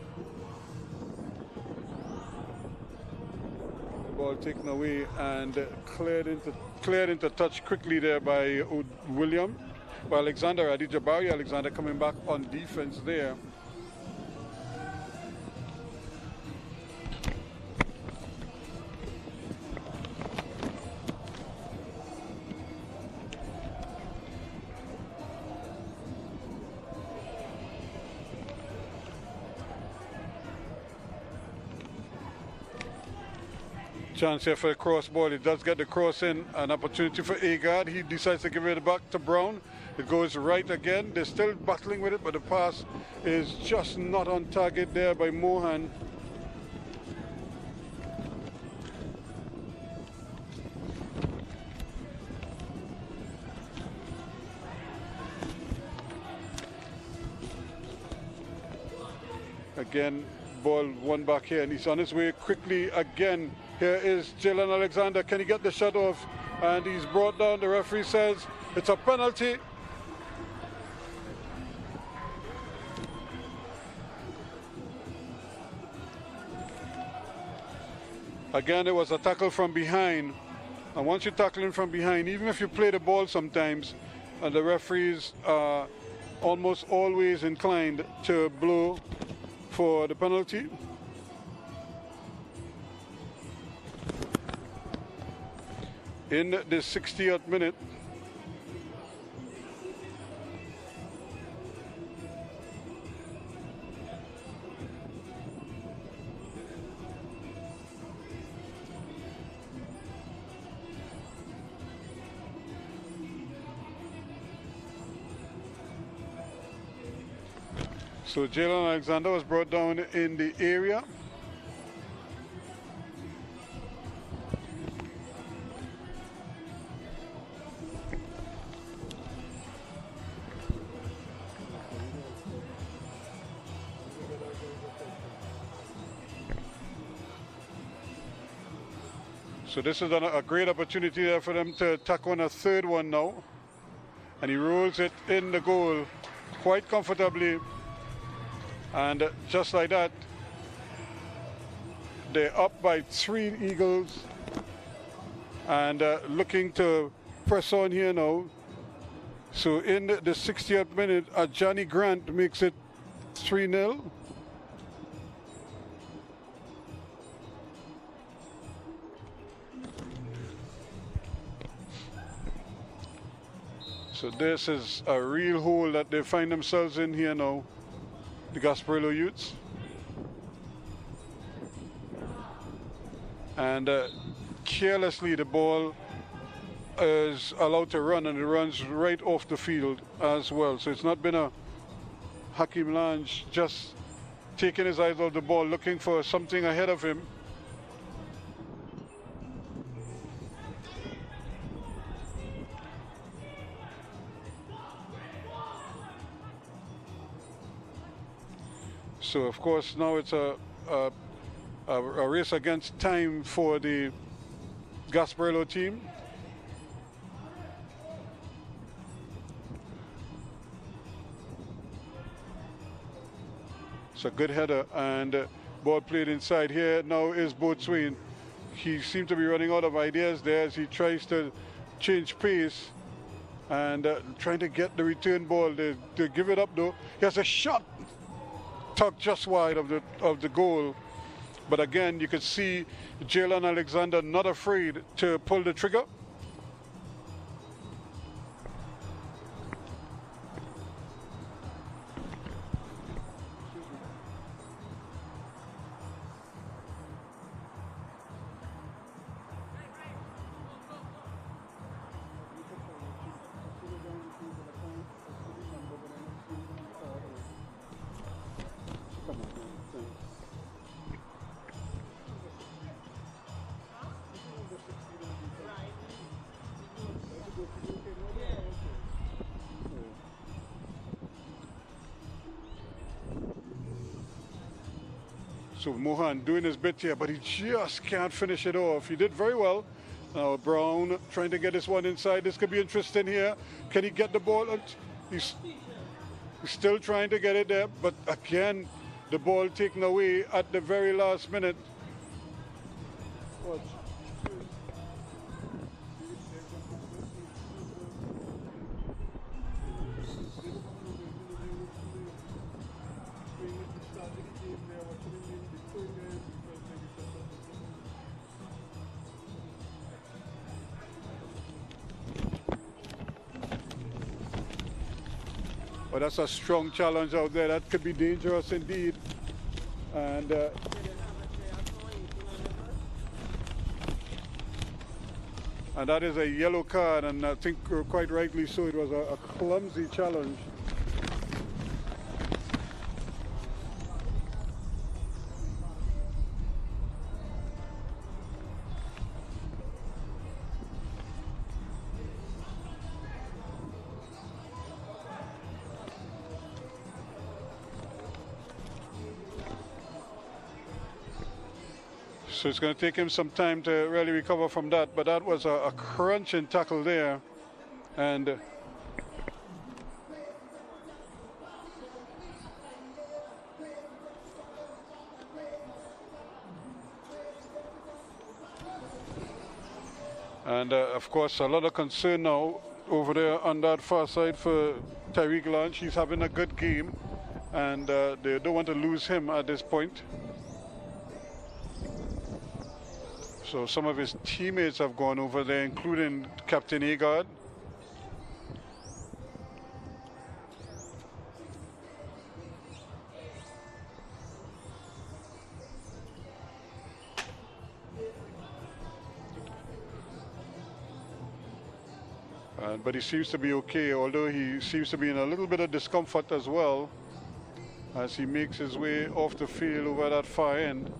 The ball taken away and cleared into touch quickly there by William. By Alexander, Adijabari Alexander coming back on defense there. Chance here for the cross ball. He does get the cross in. An opportunity for Agard. He decides to give it back to Brown. It goes right again. They're still battling with it, but the pass is just not on target there by Mohan. Again, ball won back here, and he's on his way quickly again. Here is Jalen Alexander. Can he get the shot off? And he's brought down. The referee says it's a penalty. Again, it was a tackle from behind. And once you're tackling from behind, even if you play the ball sometimes, the referees are almost always inclined to blow for the penalty. In the 60th minute, So Jalen Alexander was brought down in the area. So this is a great opportunity there for them to tack on a third one now. And he rolls it in the goal quite comfortably. And just like that, they're up by 3 Eagles. And looking to press on here now. So in the 60th minute, Johnny Grant makes it 3-0. So this is a real hole that they find themselves in here now, the Gasparillo youths. And carelessly the ball is allowed to run, and it runs right off the field as well. So it's not been a Hakeem Lange just taking his eyes off the ball, looking for something ahead of him. So of course now it's a race against time for the Gasparillo team. It's a good header, and ball played inside. Here now is Boatswain. He seemed to be running out of ideas there as he tries to change pace and trying to get the return ball. They give it up though. He has a shot tucked just wide of the goal. But again, you could see Jalen Alexander not afraid to pull the trigger. So Mohan doing his bit here, but he just can't finish it off. He did very well. Now Brown trying to get this one inside. This could be interesting here. Can he get the ball? He's still trying to get it there, but again, the ball taken away at the very last minute. But that's a strong challenge out there. That could be dangerous indeed. And that is a yellow card, and I think quite rightly so. It was a clumsy challenge. So it's going to take him some time to really recover from that, but that was a crunching tackle there. And of course, a lot of concern now over there on that far side for Tyreek Lange. He's having a good game, and they don't want to lose him at this point. So some of his teammates have gone over there, including Captain Agard. But he seems to be okay, although he seems to be in a little bit of discomfort as well. as he makes his way off the field over that far end.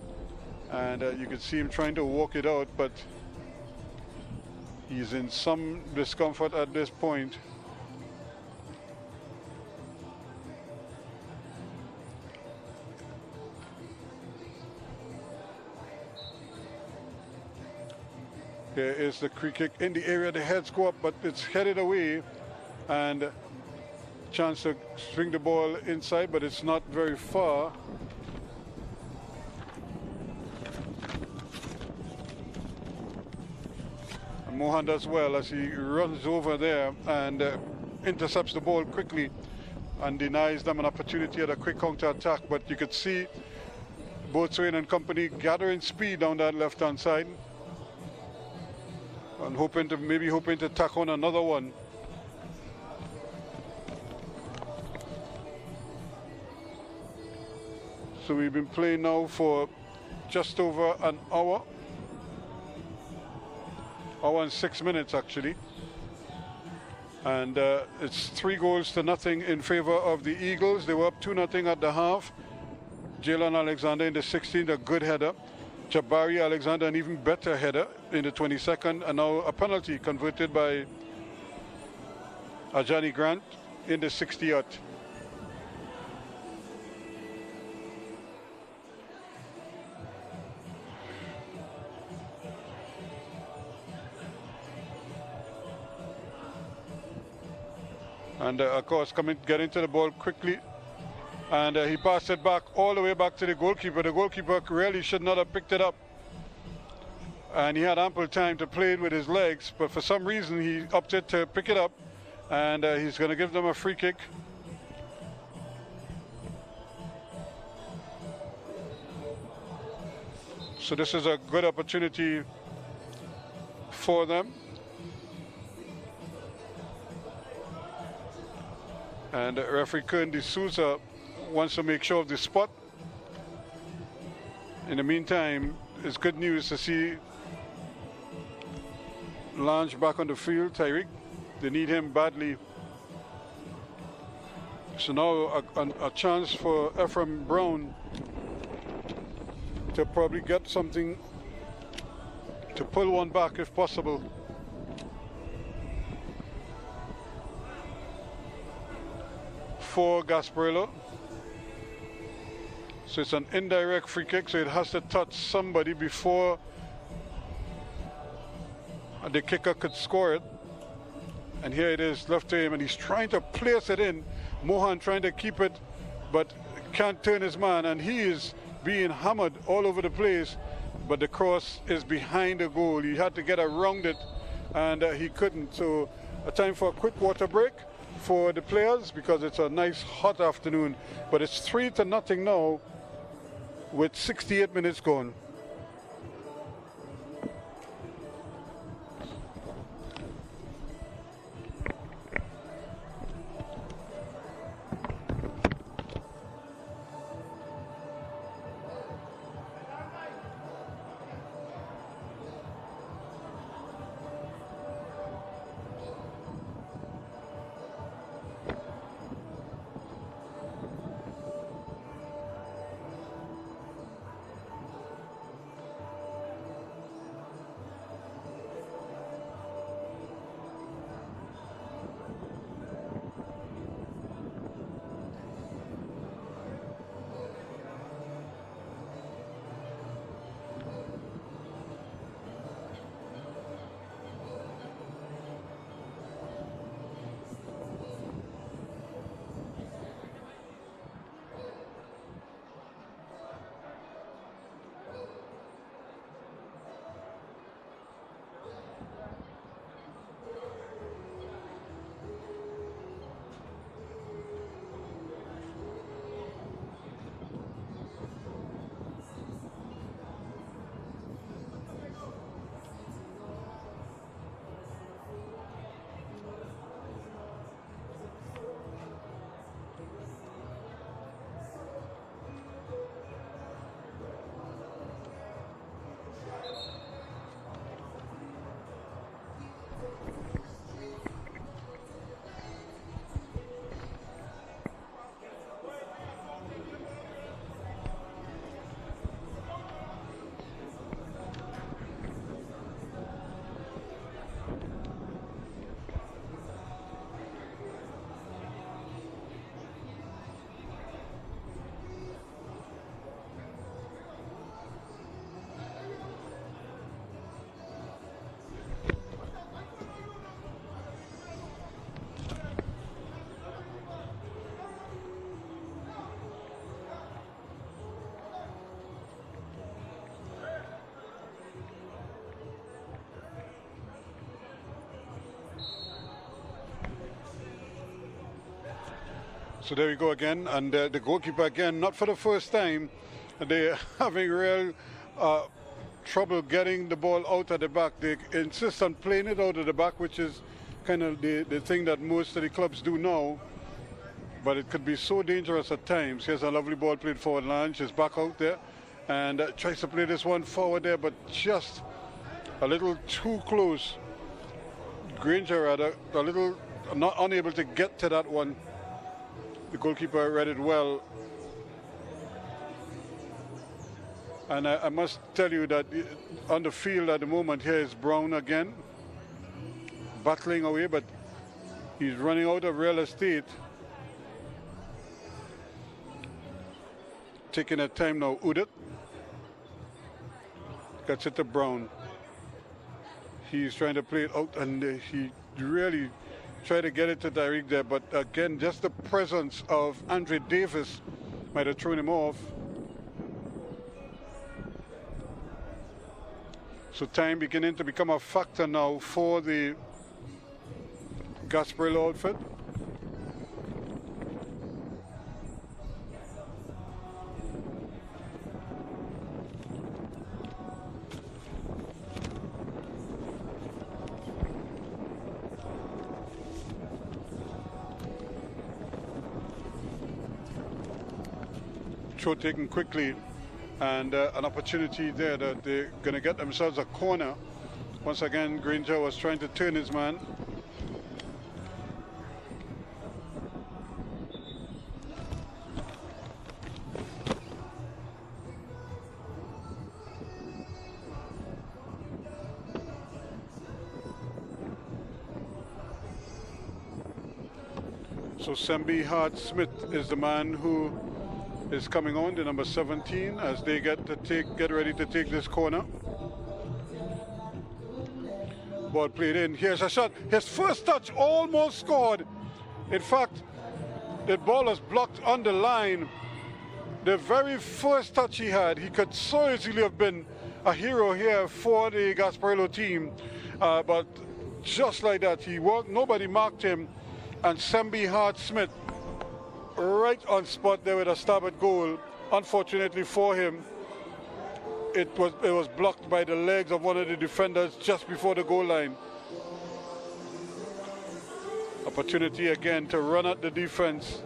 And you can see him trying to walk it out, but he's in some discomfort at this point. There is the free kick in the area. The heads go up, but it's headed away, and chance to swing the ball inside, but it's not very far. And Mohan does well as he runs over there and intercepts the ball quickly and denies them an opportunity at a quick counter attack. But you could see Boatswain and company gathering speed down that left-hand side and hoping to tack on another one. So we've been playing now for just over an hour and 6 minutes actually. And it's 3-0 in favor of the Eagles. They were up 2-0 at the half. Jalen Alexander in the 16th, a good header. Jabari Alexander, an even better header in the 22nd. And now a penalty converted by Ajani Grant in the 60th. And of course, getting to the ball quickly. And he passed it back all the way back to the goalkeeper. The goalkeeper really should not have picked it up. And he had ample time to play it with his legs, but for some reason he opted to pick it up. And he's going to give them a free kick. So this is a good opportunity for them. And referee Kern D'Souza wants to make sure of the spot. In the meantime, it's good news to see Lange back on the field, Tyreek. They need him badly. So now a chance for Ephraim Brown to probably get something, to pull one back if possible. For Gasparillo. So it's an indirect free kick, so it has to touch somebody before the kicker could score it. And here it is, left to him, and he's trying to place it in. Mohan trying to keep it, but can't turn his man, and he is being hammered all over the place, but the cross is behind the goal. He had to get around it, and he couldn't. So a time for a quick water break for the players, because it's a nice hot afternoon. But it's 3-0 now with 68 minutes gone. So there we go again, and the goalkeeper again, not for the first time, they're having real trouble getting the ball out of the back. They insist on playing it out of the back, which is kind of the thing that most of the clubs do now, but it could be so dangerous at times. Here's a lovely ball played forward. Lange is back out there and tries to play this one forward there, but just a little too close. Granger rather, a little not unable to get to that one. The goalkeeper read it well. And I must tell you that on the field at the moment here is Brown again, battling away, but he's running out of real estate. Taking a time now, Udit gets it to Brown. He's trying to play it out, and he really tried to get it to Tariq there, but again, just the presence of Andre Davis might have thrown him off. So time beginning to become a factor now for the Gasparillo outfit. Throw taken quickly, and an opportunity there that they're going to get themselves a corner. Once again, Granger was trying to turn his man. So Sembi Hart-Smith is the man who is coming on, the number 17, as they get ready to take this corner. Ball played in. Here's a shot. His first touch almost scored. In fact, the ball was blocked on the line. The very first touch he had, he could so easily have been a hero here for the Gasparillo team. But just like that, he walked, nobody marked him, and Sembi Hart-Smith right on spot there with a stab at goal. Unfortunately for him, it was blocked by the legs of one of the defenders just before the goal line. Opportunity again to run at the defense.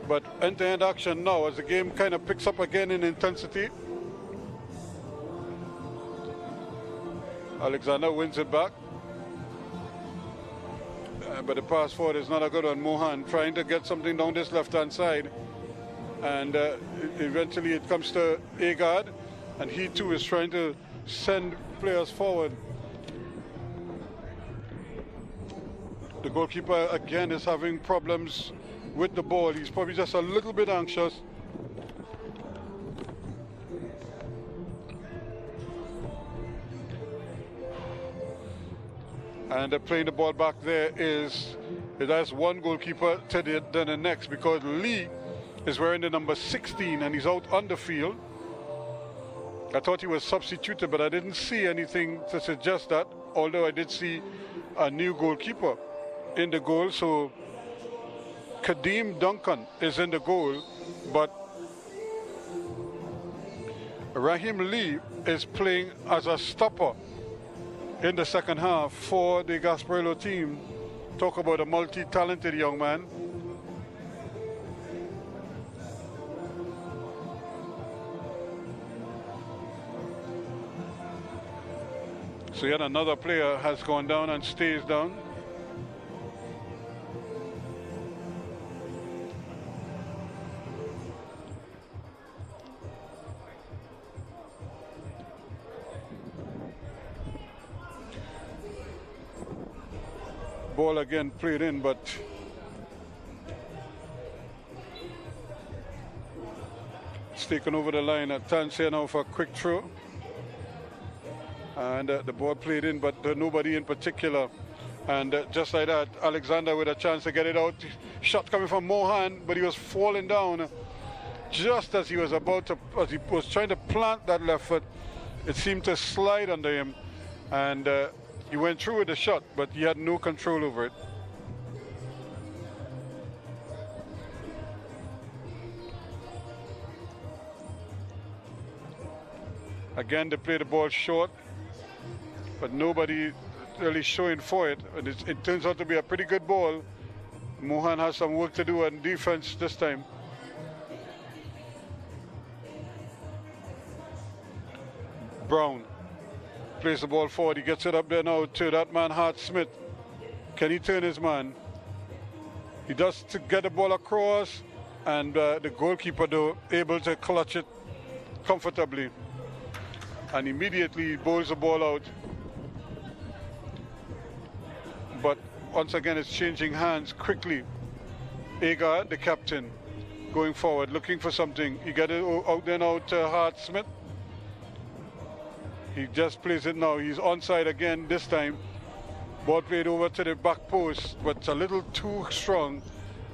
But end-to-end action now as the game kind of picks up again in intensity. Alexander wins it back. But the pass forward is not a good one. Mohan trying to get something down this left-hand side. And eventually it comes to Agard. And he too is trying to send players forward. The goalkeeper again is having problems with the ball. He's probably just a little bit anxious. And playing the ball back there it has one goalkeeper to the next, because Lee is wearing the number 16 and he's out on the field. I thought he was substituted, but I didn't see anything to suggest that, although I did see a new goalkeeper in the goal. So Kadeem Duncan is in the goal, but Raheem Lee is playing as a stopper in the second half for the Gasparillo team. Talk about a multi-talented young man. So yet another player has gone down and stays down. Ball again played in, but it's taken over the line. Tan's here now for a quick throw. And the ball played in, but nobody in particular. And just like that, Alexander with a chance to get it out. Shot coming from Mohan, but he was falling down just as he was as he was trying to plant that left foot. It seemed to slide under him. And He went through with the shot, but he had no control over it. Again, they play the ball short, but nobody really showing for it. And it turns out to be a pretty good ball. Mohan has some work to do on defense this time. Brown plays the ball forward. He gets it up there now to that man, Hart Smith. Can he turn his man? He does to get the ball across, and the goalkeeper, though, able to clutch it comfortably. And immediately bowls the ball out. But once again, it's changing hands quickly. Agar, the captain, going forward, looking for something. He got it out there now to Hart Smith. He just plays it now. He's onside again this time. Ball played over to the back post, but it's a little too strong.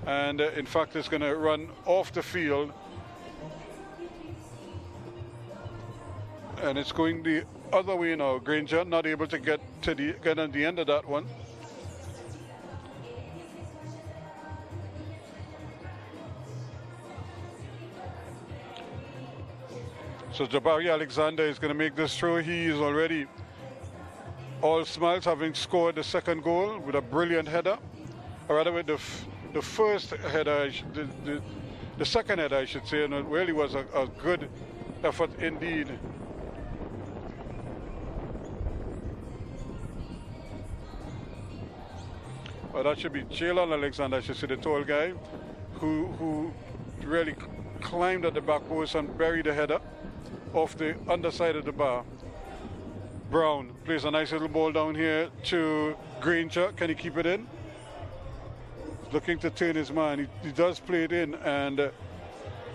And in fact, it's going to run off the field. And it's going the other way now. Granger not able to get on the end of that one. So Jabari Alexander is going to make this throw. He is already all smiles, having scored the second goal with a brilliant header. Or rather with the first header, the second header I should say, and it really was a good effort indeed. Well, that should be Jalen Alexander, I should say, the tall guy, who really climbed at the back post and buried the header off the underside of the bar. Brown plays a nice little ball down here to Granger. Can he keep it in? Looking to turn his man. He does play it in and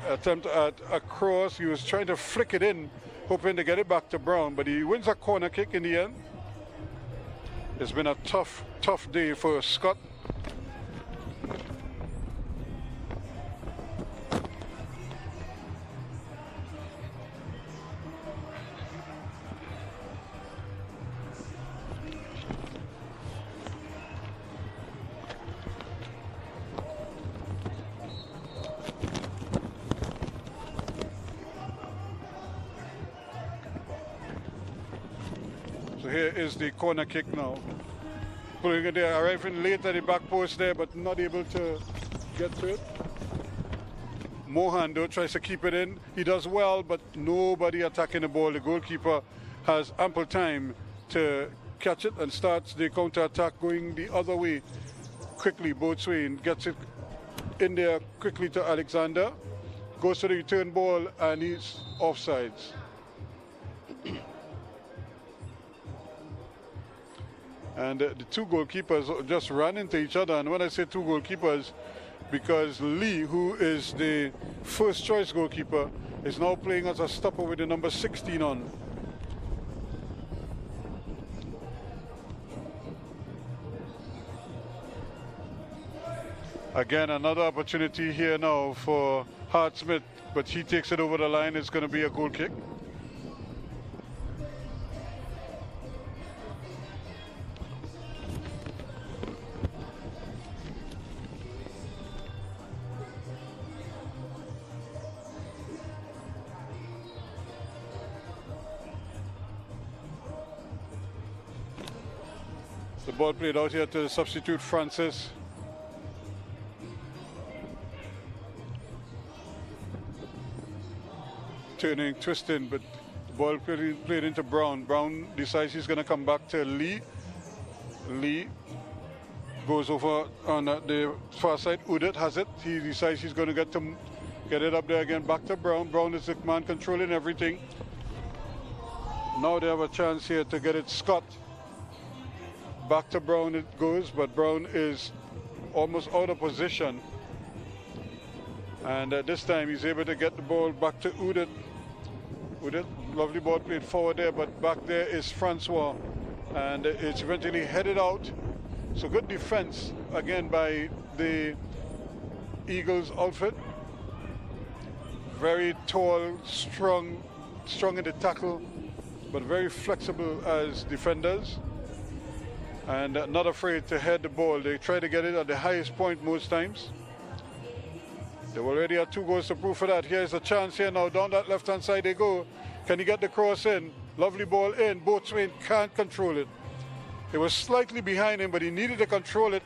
attempt at a cross. He was trying to flick it in, hoping to get it back to Brown, but he wins a corner kick in the end. It's been a tough day for Scott. So here is the corner kick now. Pulling it there, arriving late at the back post there, but not able to get to it. Mohan, though, tries to keep it in. He does well, but nobody attacking the ball. The goalkeeper has ample time to catch it and starts the counter-attack going the other way. Quickly, both way, and gets it in there quickly to Alexander. Goes to the return ball, and he's offsides. And the two goalkeepers just ran into each other. And when I say two goalkeepers, because Lee, who is the first choice goalkeeper, is now playing as a stopper with the number 16 on. Again, another opportunity here now for Hart Smith, but he takes it over the line. It's going to be a goal kick. The ball played out here to the substitute Francis. Turning, twisting, but the ball played into Brown. Brown decides he's going to come back to Lee. Lee goes over on the far side. Udet has it. He decides he's going to get it up there again. Back to Brown. Brown is the man controlling everything. Now they have a chance here to get it. Scott. Back to Brown it goes, but Brown is almost out of position. And this time he's able to get the ball back to Udet. Udet, lovely ball played forward there, but back there is Francois. And it's eventually headed out. So good defense again by the Eagles outfit. Very tall, strong in the tackle, but very flexible as defenders. and not afraid to head the ball. They try to get it at the highest point most times. They already have 2 goals to prove for that. Here's a chance here now. Down that left-hand side they go. Can he get the cross in? Lovely ball in. Boatswain can't control it. It was slightly behind him, but he needed to control it.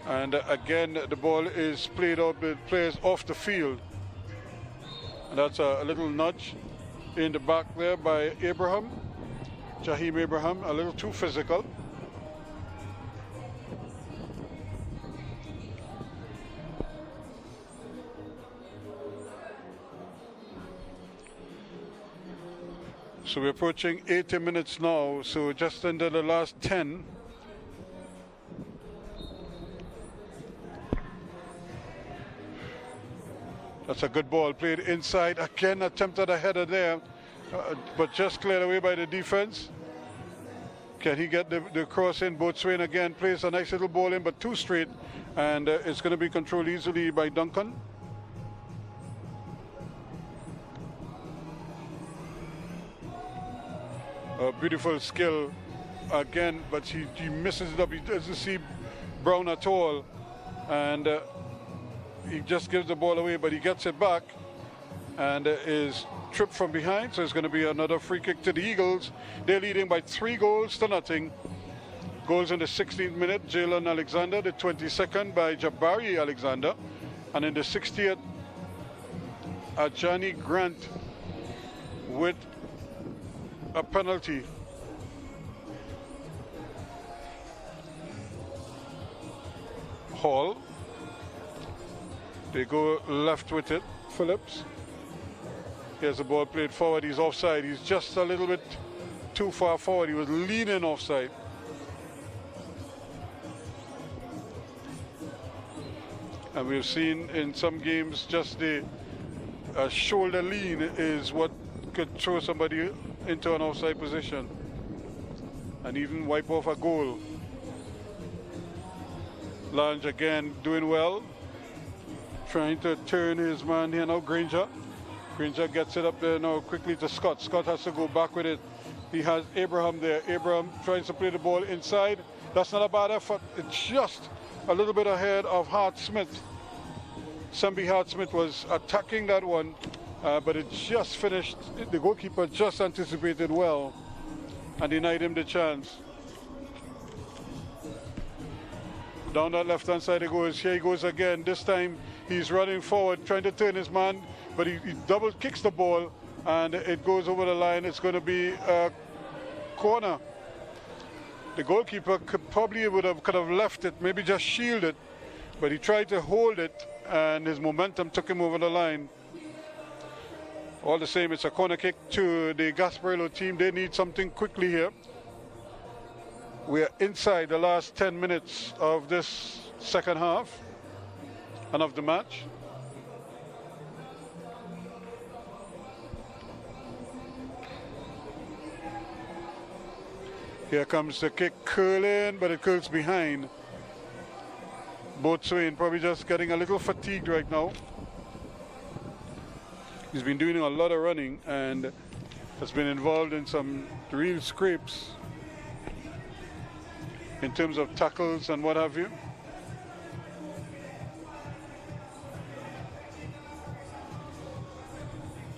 And again, the ball is played out with players off the field. And that's a little nudge in the back there by Abraham. Jaheim Abraham, a little too physical. So we're approaching 80 minutes now, so just under the last 10. That's a good ball played inside. Again, attempted a header there, but just cleared away by the defense. Can he get the cross in? Boatswain again plays a nice little ball in, but too straight, and it's going to be controlled easily by Duncan. A beautiful skill again, but he misses it up. He doesn't see Brown at all, and he just gives the ball away, but he gets it back and is tripped from behind. So it's going to be another free kick to the Eagles. They're leading by 3 goals to nothing. Goals in the 16th minute, Jalen Alexander. The 22nd by Jabari Alexander. And in the 60th, Ajani Grant with a penalty. Hall. They go left with it. Phillips. Here's the ball played forward. He's offside. He's just a little bit too far forward. He was leaning offside. And we've seen in some games just the shoulder lean is what could throw somebody into an offside position and even wipe off a goal. Lange again doing well, trying to turn his man here now. Granger gets it up there now quickly to Scott. Scott has to go back with it. He has Abraham there. Abraham tries to play the ball inside. That's not a bad effort. It's just a little bit ahead of Hart-Smith. Sambi Hart-Smith was attacking that one, but it just finished. The goalkeeper just anticipated well and denied him the chance. Down that left-hand side it goes. Here he goes again. This time he's running forward, trying to turn his man, but he double kicks the ball and it goes over the line. It's going to be a corner. The goalkeeper could have left it, maybe just shield it, but he tried to hold it and his momentum took him over the line. All the same, it's a corner kick to the Gasparillo team. They need something quickly here. We are inside the last 10 minutes of this second half and of the match. Here comes the kick, curling, but it curls behind. Boatswain probably just getting a little fatigued right now. He's been doing a lot of running and has been involved in some real scrapes in terms of tackles and what have you.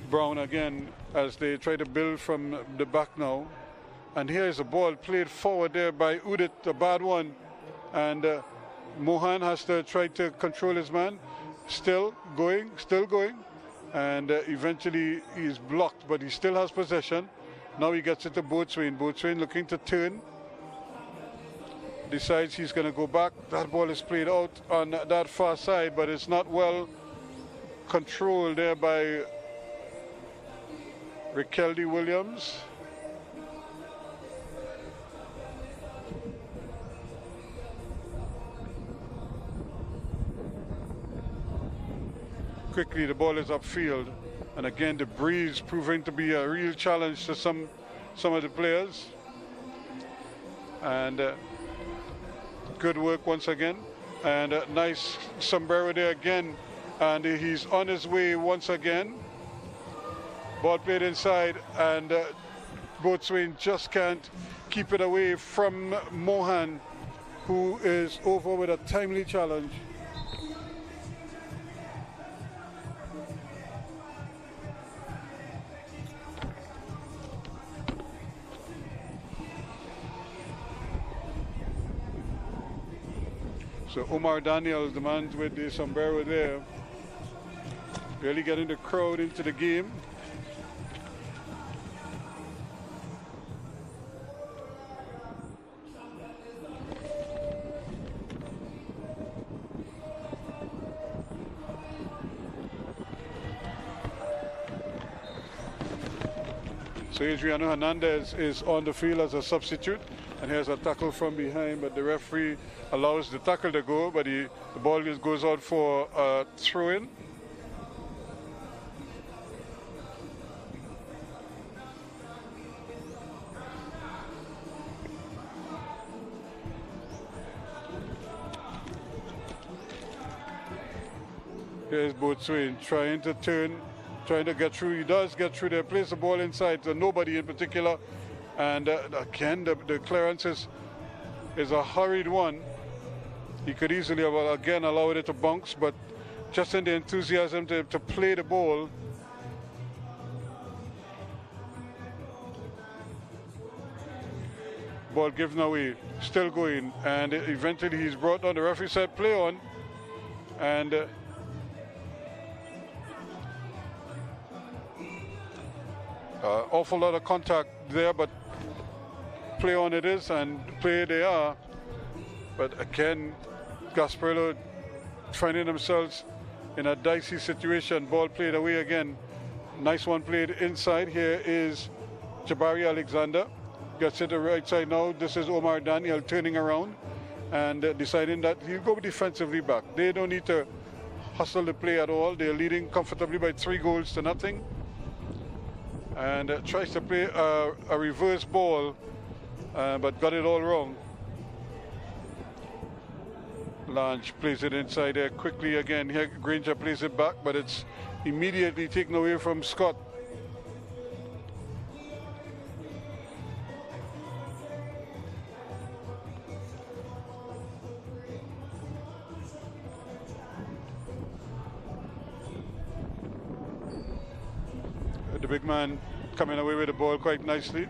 Brown again as they try to build from the back now. And here is a ball played forward there by Udit, a bad one. And Mohan has to try to control his man. Still going. And eventually he's blocked, but he still has possession. Now he gets it to Boatswain. Boatswain looking to turn. Decides he's going to go back. That ball is played out on that far side, but it's not well controlled there by Rikeldi Williams. Quickly the ball is upfield, and again the breeze proving to be a real challenge to some of the players. And good work once again, and nice sombrero there again, and he's on his way once again. Ball played inside, and Boatswain just can't keep it away from Mohan, who is over with a timely challenge. So Omar Daniels, the man with the sombrero there, really getting the crowd into the game. So Adriano Hernandez is on the field as a substitute, and here's a tackle from behind, but the referee allows the tackle to go, but the ball just goes out for a throw-in. Here's Boatswain trying to turn, trying to get through. He does get through there, plays the ball inside to nobody in particular. And again, the clearance is a hurried one. He could easily have, again, allowed it to bounce, but just in the enthusiasm to play the ball. Ball given away, still going, and eventually he's brought down. The referee said play on, and awful lot of contact there, but play on it is, and play they are. But again, Gasparillo finding themselves in a dicey situation. Ball played away again. Nice one played inside. Here is Jabari Alexander. Gets it to the right side now. This is Omar Daniel turning around and deciding that he'll go defensively back. They don't need to hustle the play at all. They're leading comfortably by 3-0. And tries to play a reverse ball, but got it all wrong. Lange plays it inside there quickly again. Here Granger plays it back, but it's immediately taken away from Scott. The big man coming away with the ball quite nicely.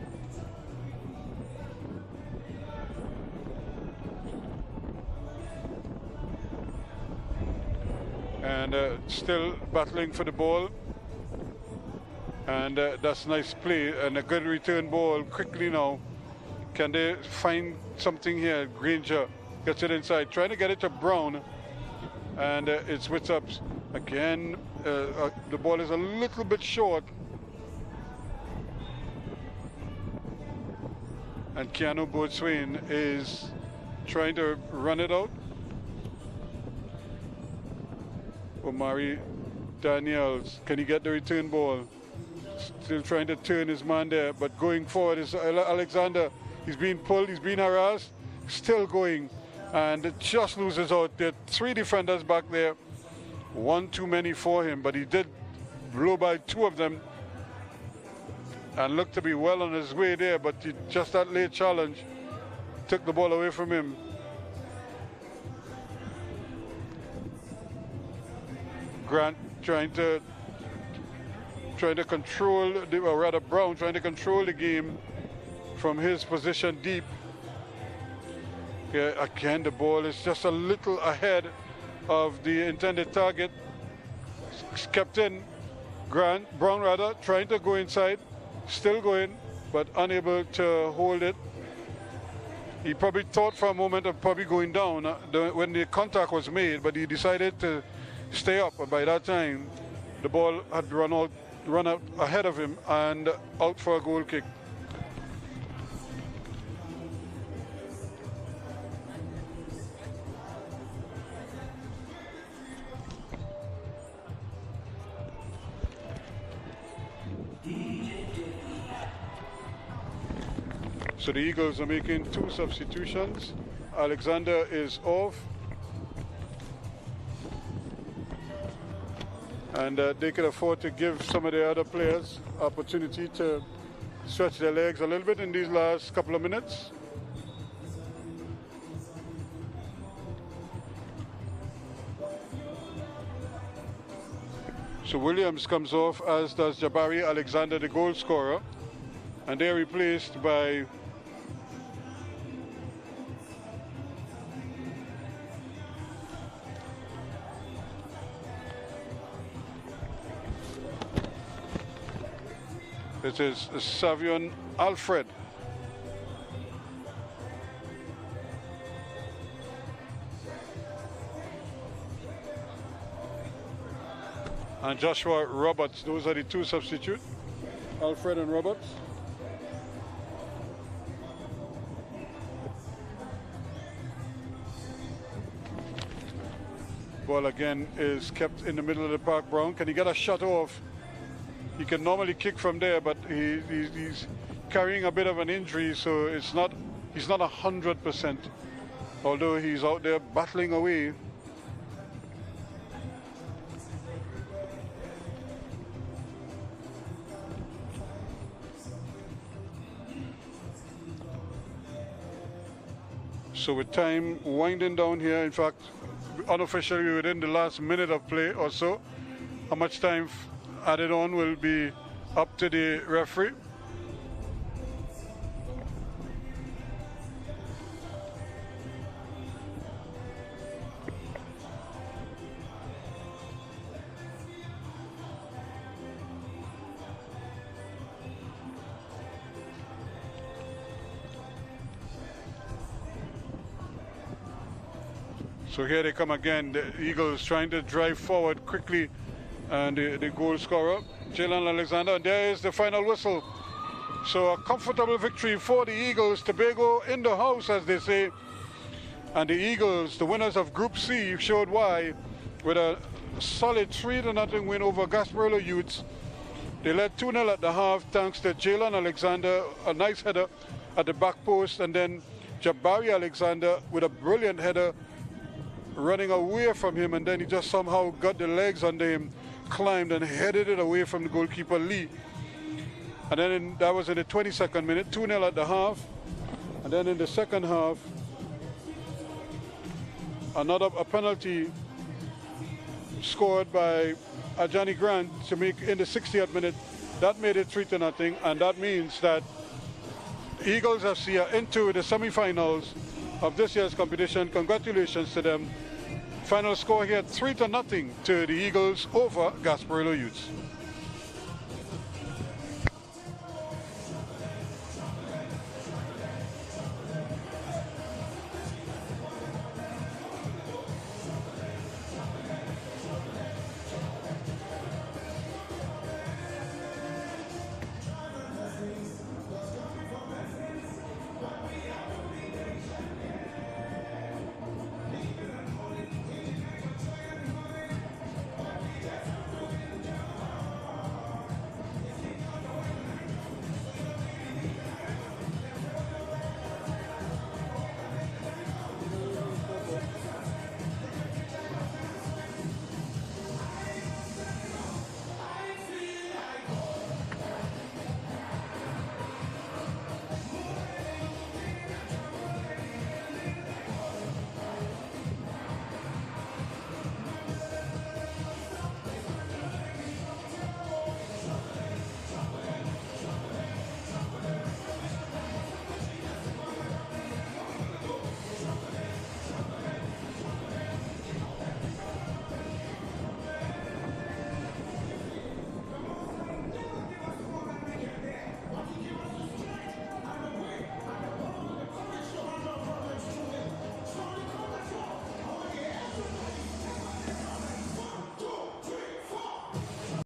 And still battling for the ball. And that's nice play and a good return ball quickly now. Can they find something here? Granger gets it inside, trying to get it to Brown. And it's Witsups again. The ball is a little bit short. And Keanu Boatswain is trying to run it out. Omari Daniels, can he get the return ball? Still trying to turn his man there, but going forward is Alexander. He's being pulled, he's being harassed, still going, and it just loses out. There are 3 defenders back there, 1 too many for him, but he did blow by 2 of them and looked to be well on his way there, but just that late challenge took the ball away from him. Grant trying to control, or rather Brown trying to control the game from his position deep. Yeah, again, the ball is just a little ahead of the intended target. It's kept in. Brown rather, trying to go inside, still going, but unable to hold it. He probably thought for a moment of probably going down when the contact was made, but he decided to stay up, and by that time the ball had run out ahead of him and out for a goal kick. So the Eagles are making 2 substitutions. Alexander is off. and they could afford to give some of the other players opportunity to stretch their legs a little bit in these last couple of minutes. So Williams comes off, as does Jabari Alexander, the goal scorer, and they're replaced by it is Savion Alfred. And Joshua Roberts. Those are the two substitutes, Alfred and Roberts. Ball again is kept in the middle of the park. Brown, can he get a shot off? He can normally kick from there, but he's carrying a bit of an injury, so he's not 100%, although he's out there battling away. So with time winding down here, in fact, unofficially within the last minute of play or so, how much time added on will be up to the referee. So here they come again, the Eagles trying to drive forward quickly, and the goal scorer, Jalen Alexander, and there is the final whistle. So a comfortable victory for the Eagles, Tobago in the house, as they say. And the Eagles, the winners of Group C, showed why with a solid 3-0 win over Gasparillo Youths. They led 2-0 at the half thanks to Jalen Alexander, a nice header at the back post, and then Jabari Alexander with a brilliant header running away from him, and then he just somehow got the legs under him, climbed and headed it away from the goalkeeper Lee. And then that was in the 22nd minute, 2-0 at the half. And then in the second half, a penalty scored by Ajani Grant to make in the 60th minute. That made it 3-0, and that means that Eagles FC are into the semi-finals of this year's competition. Congratulations to them. Final score here, 3-0 to the Eagles over Gasparillo Youths.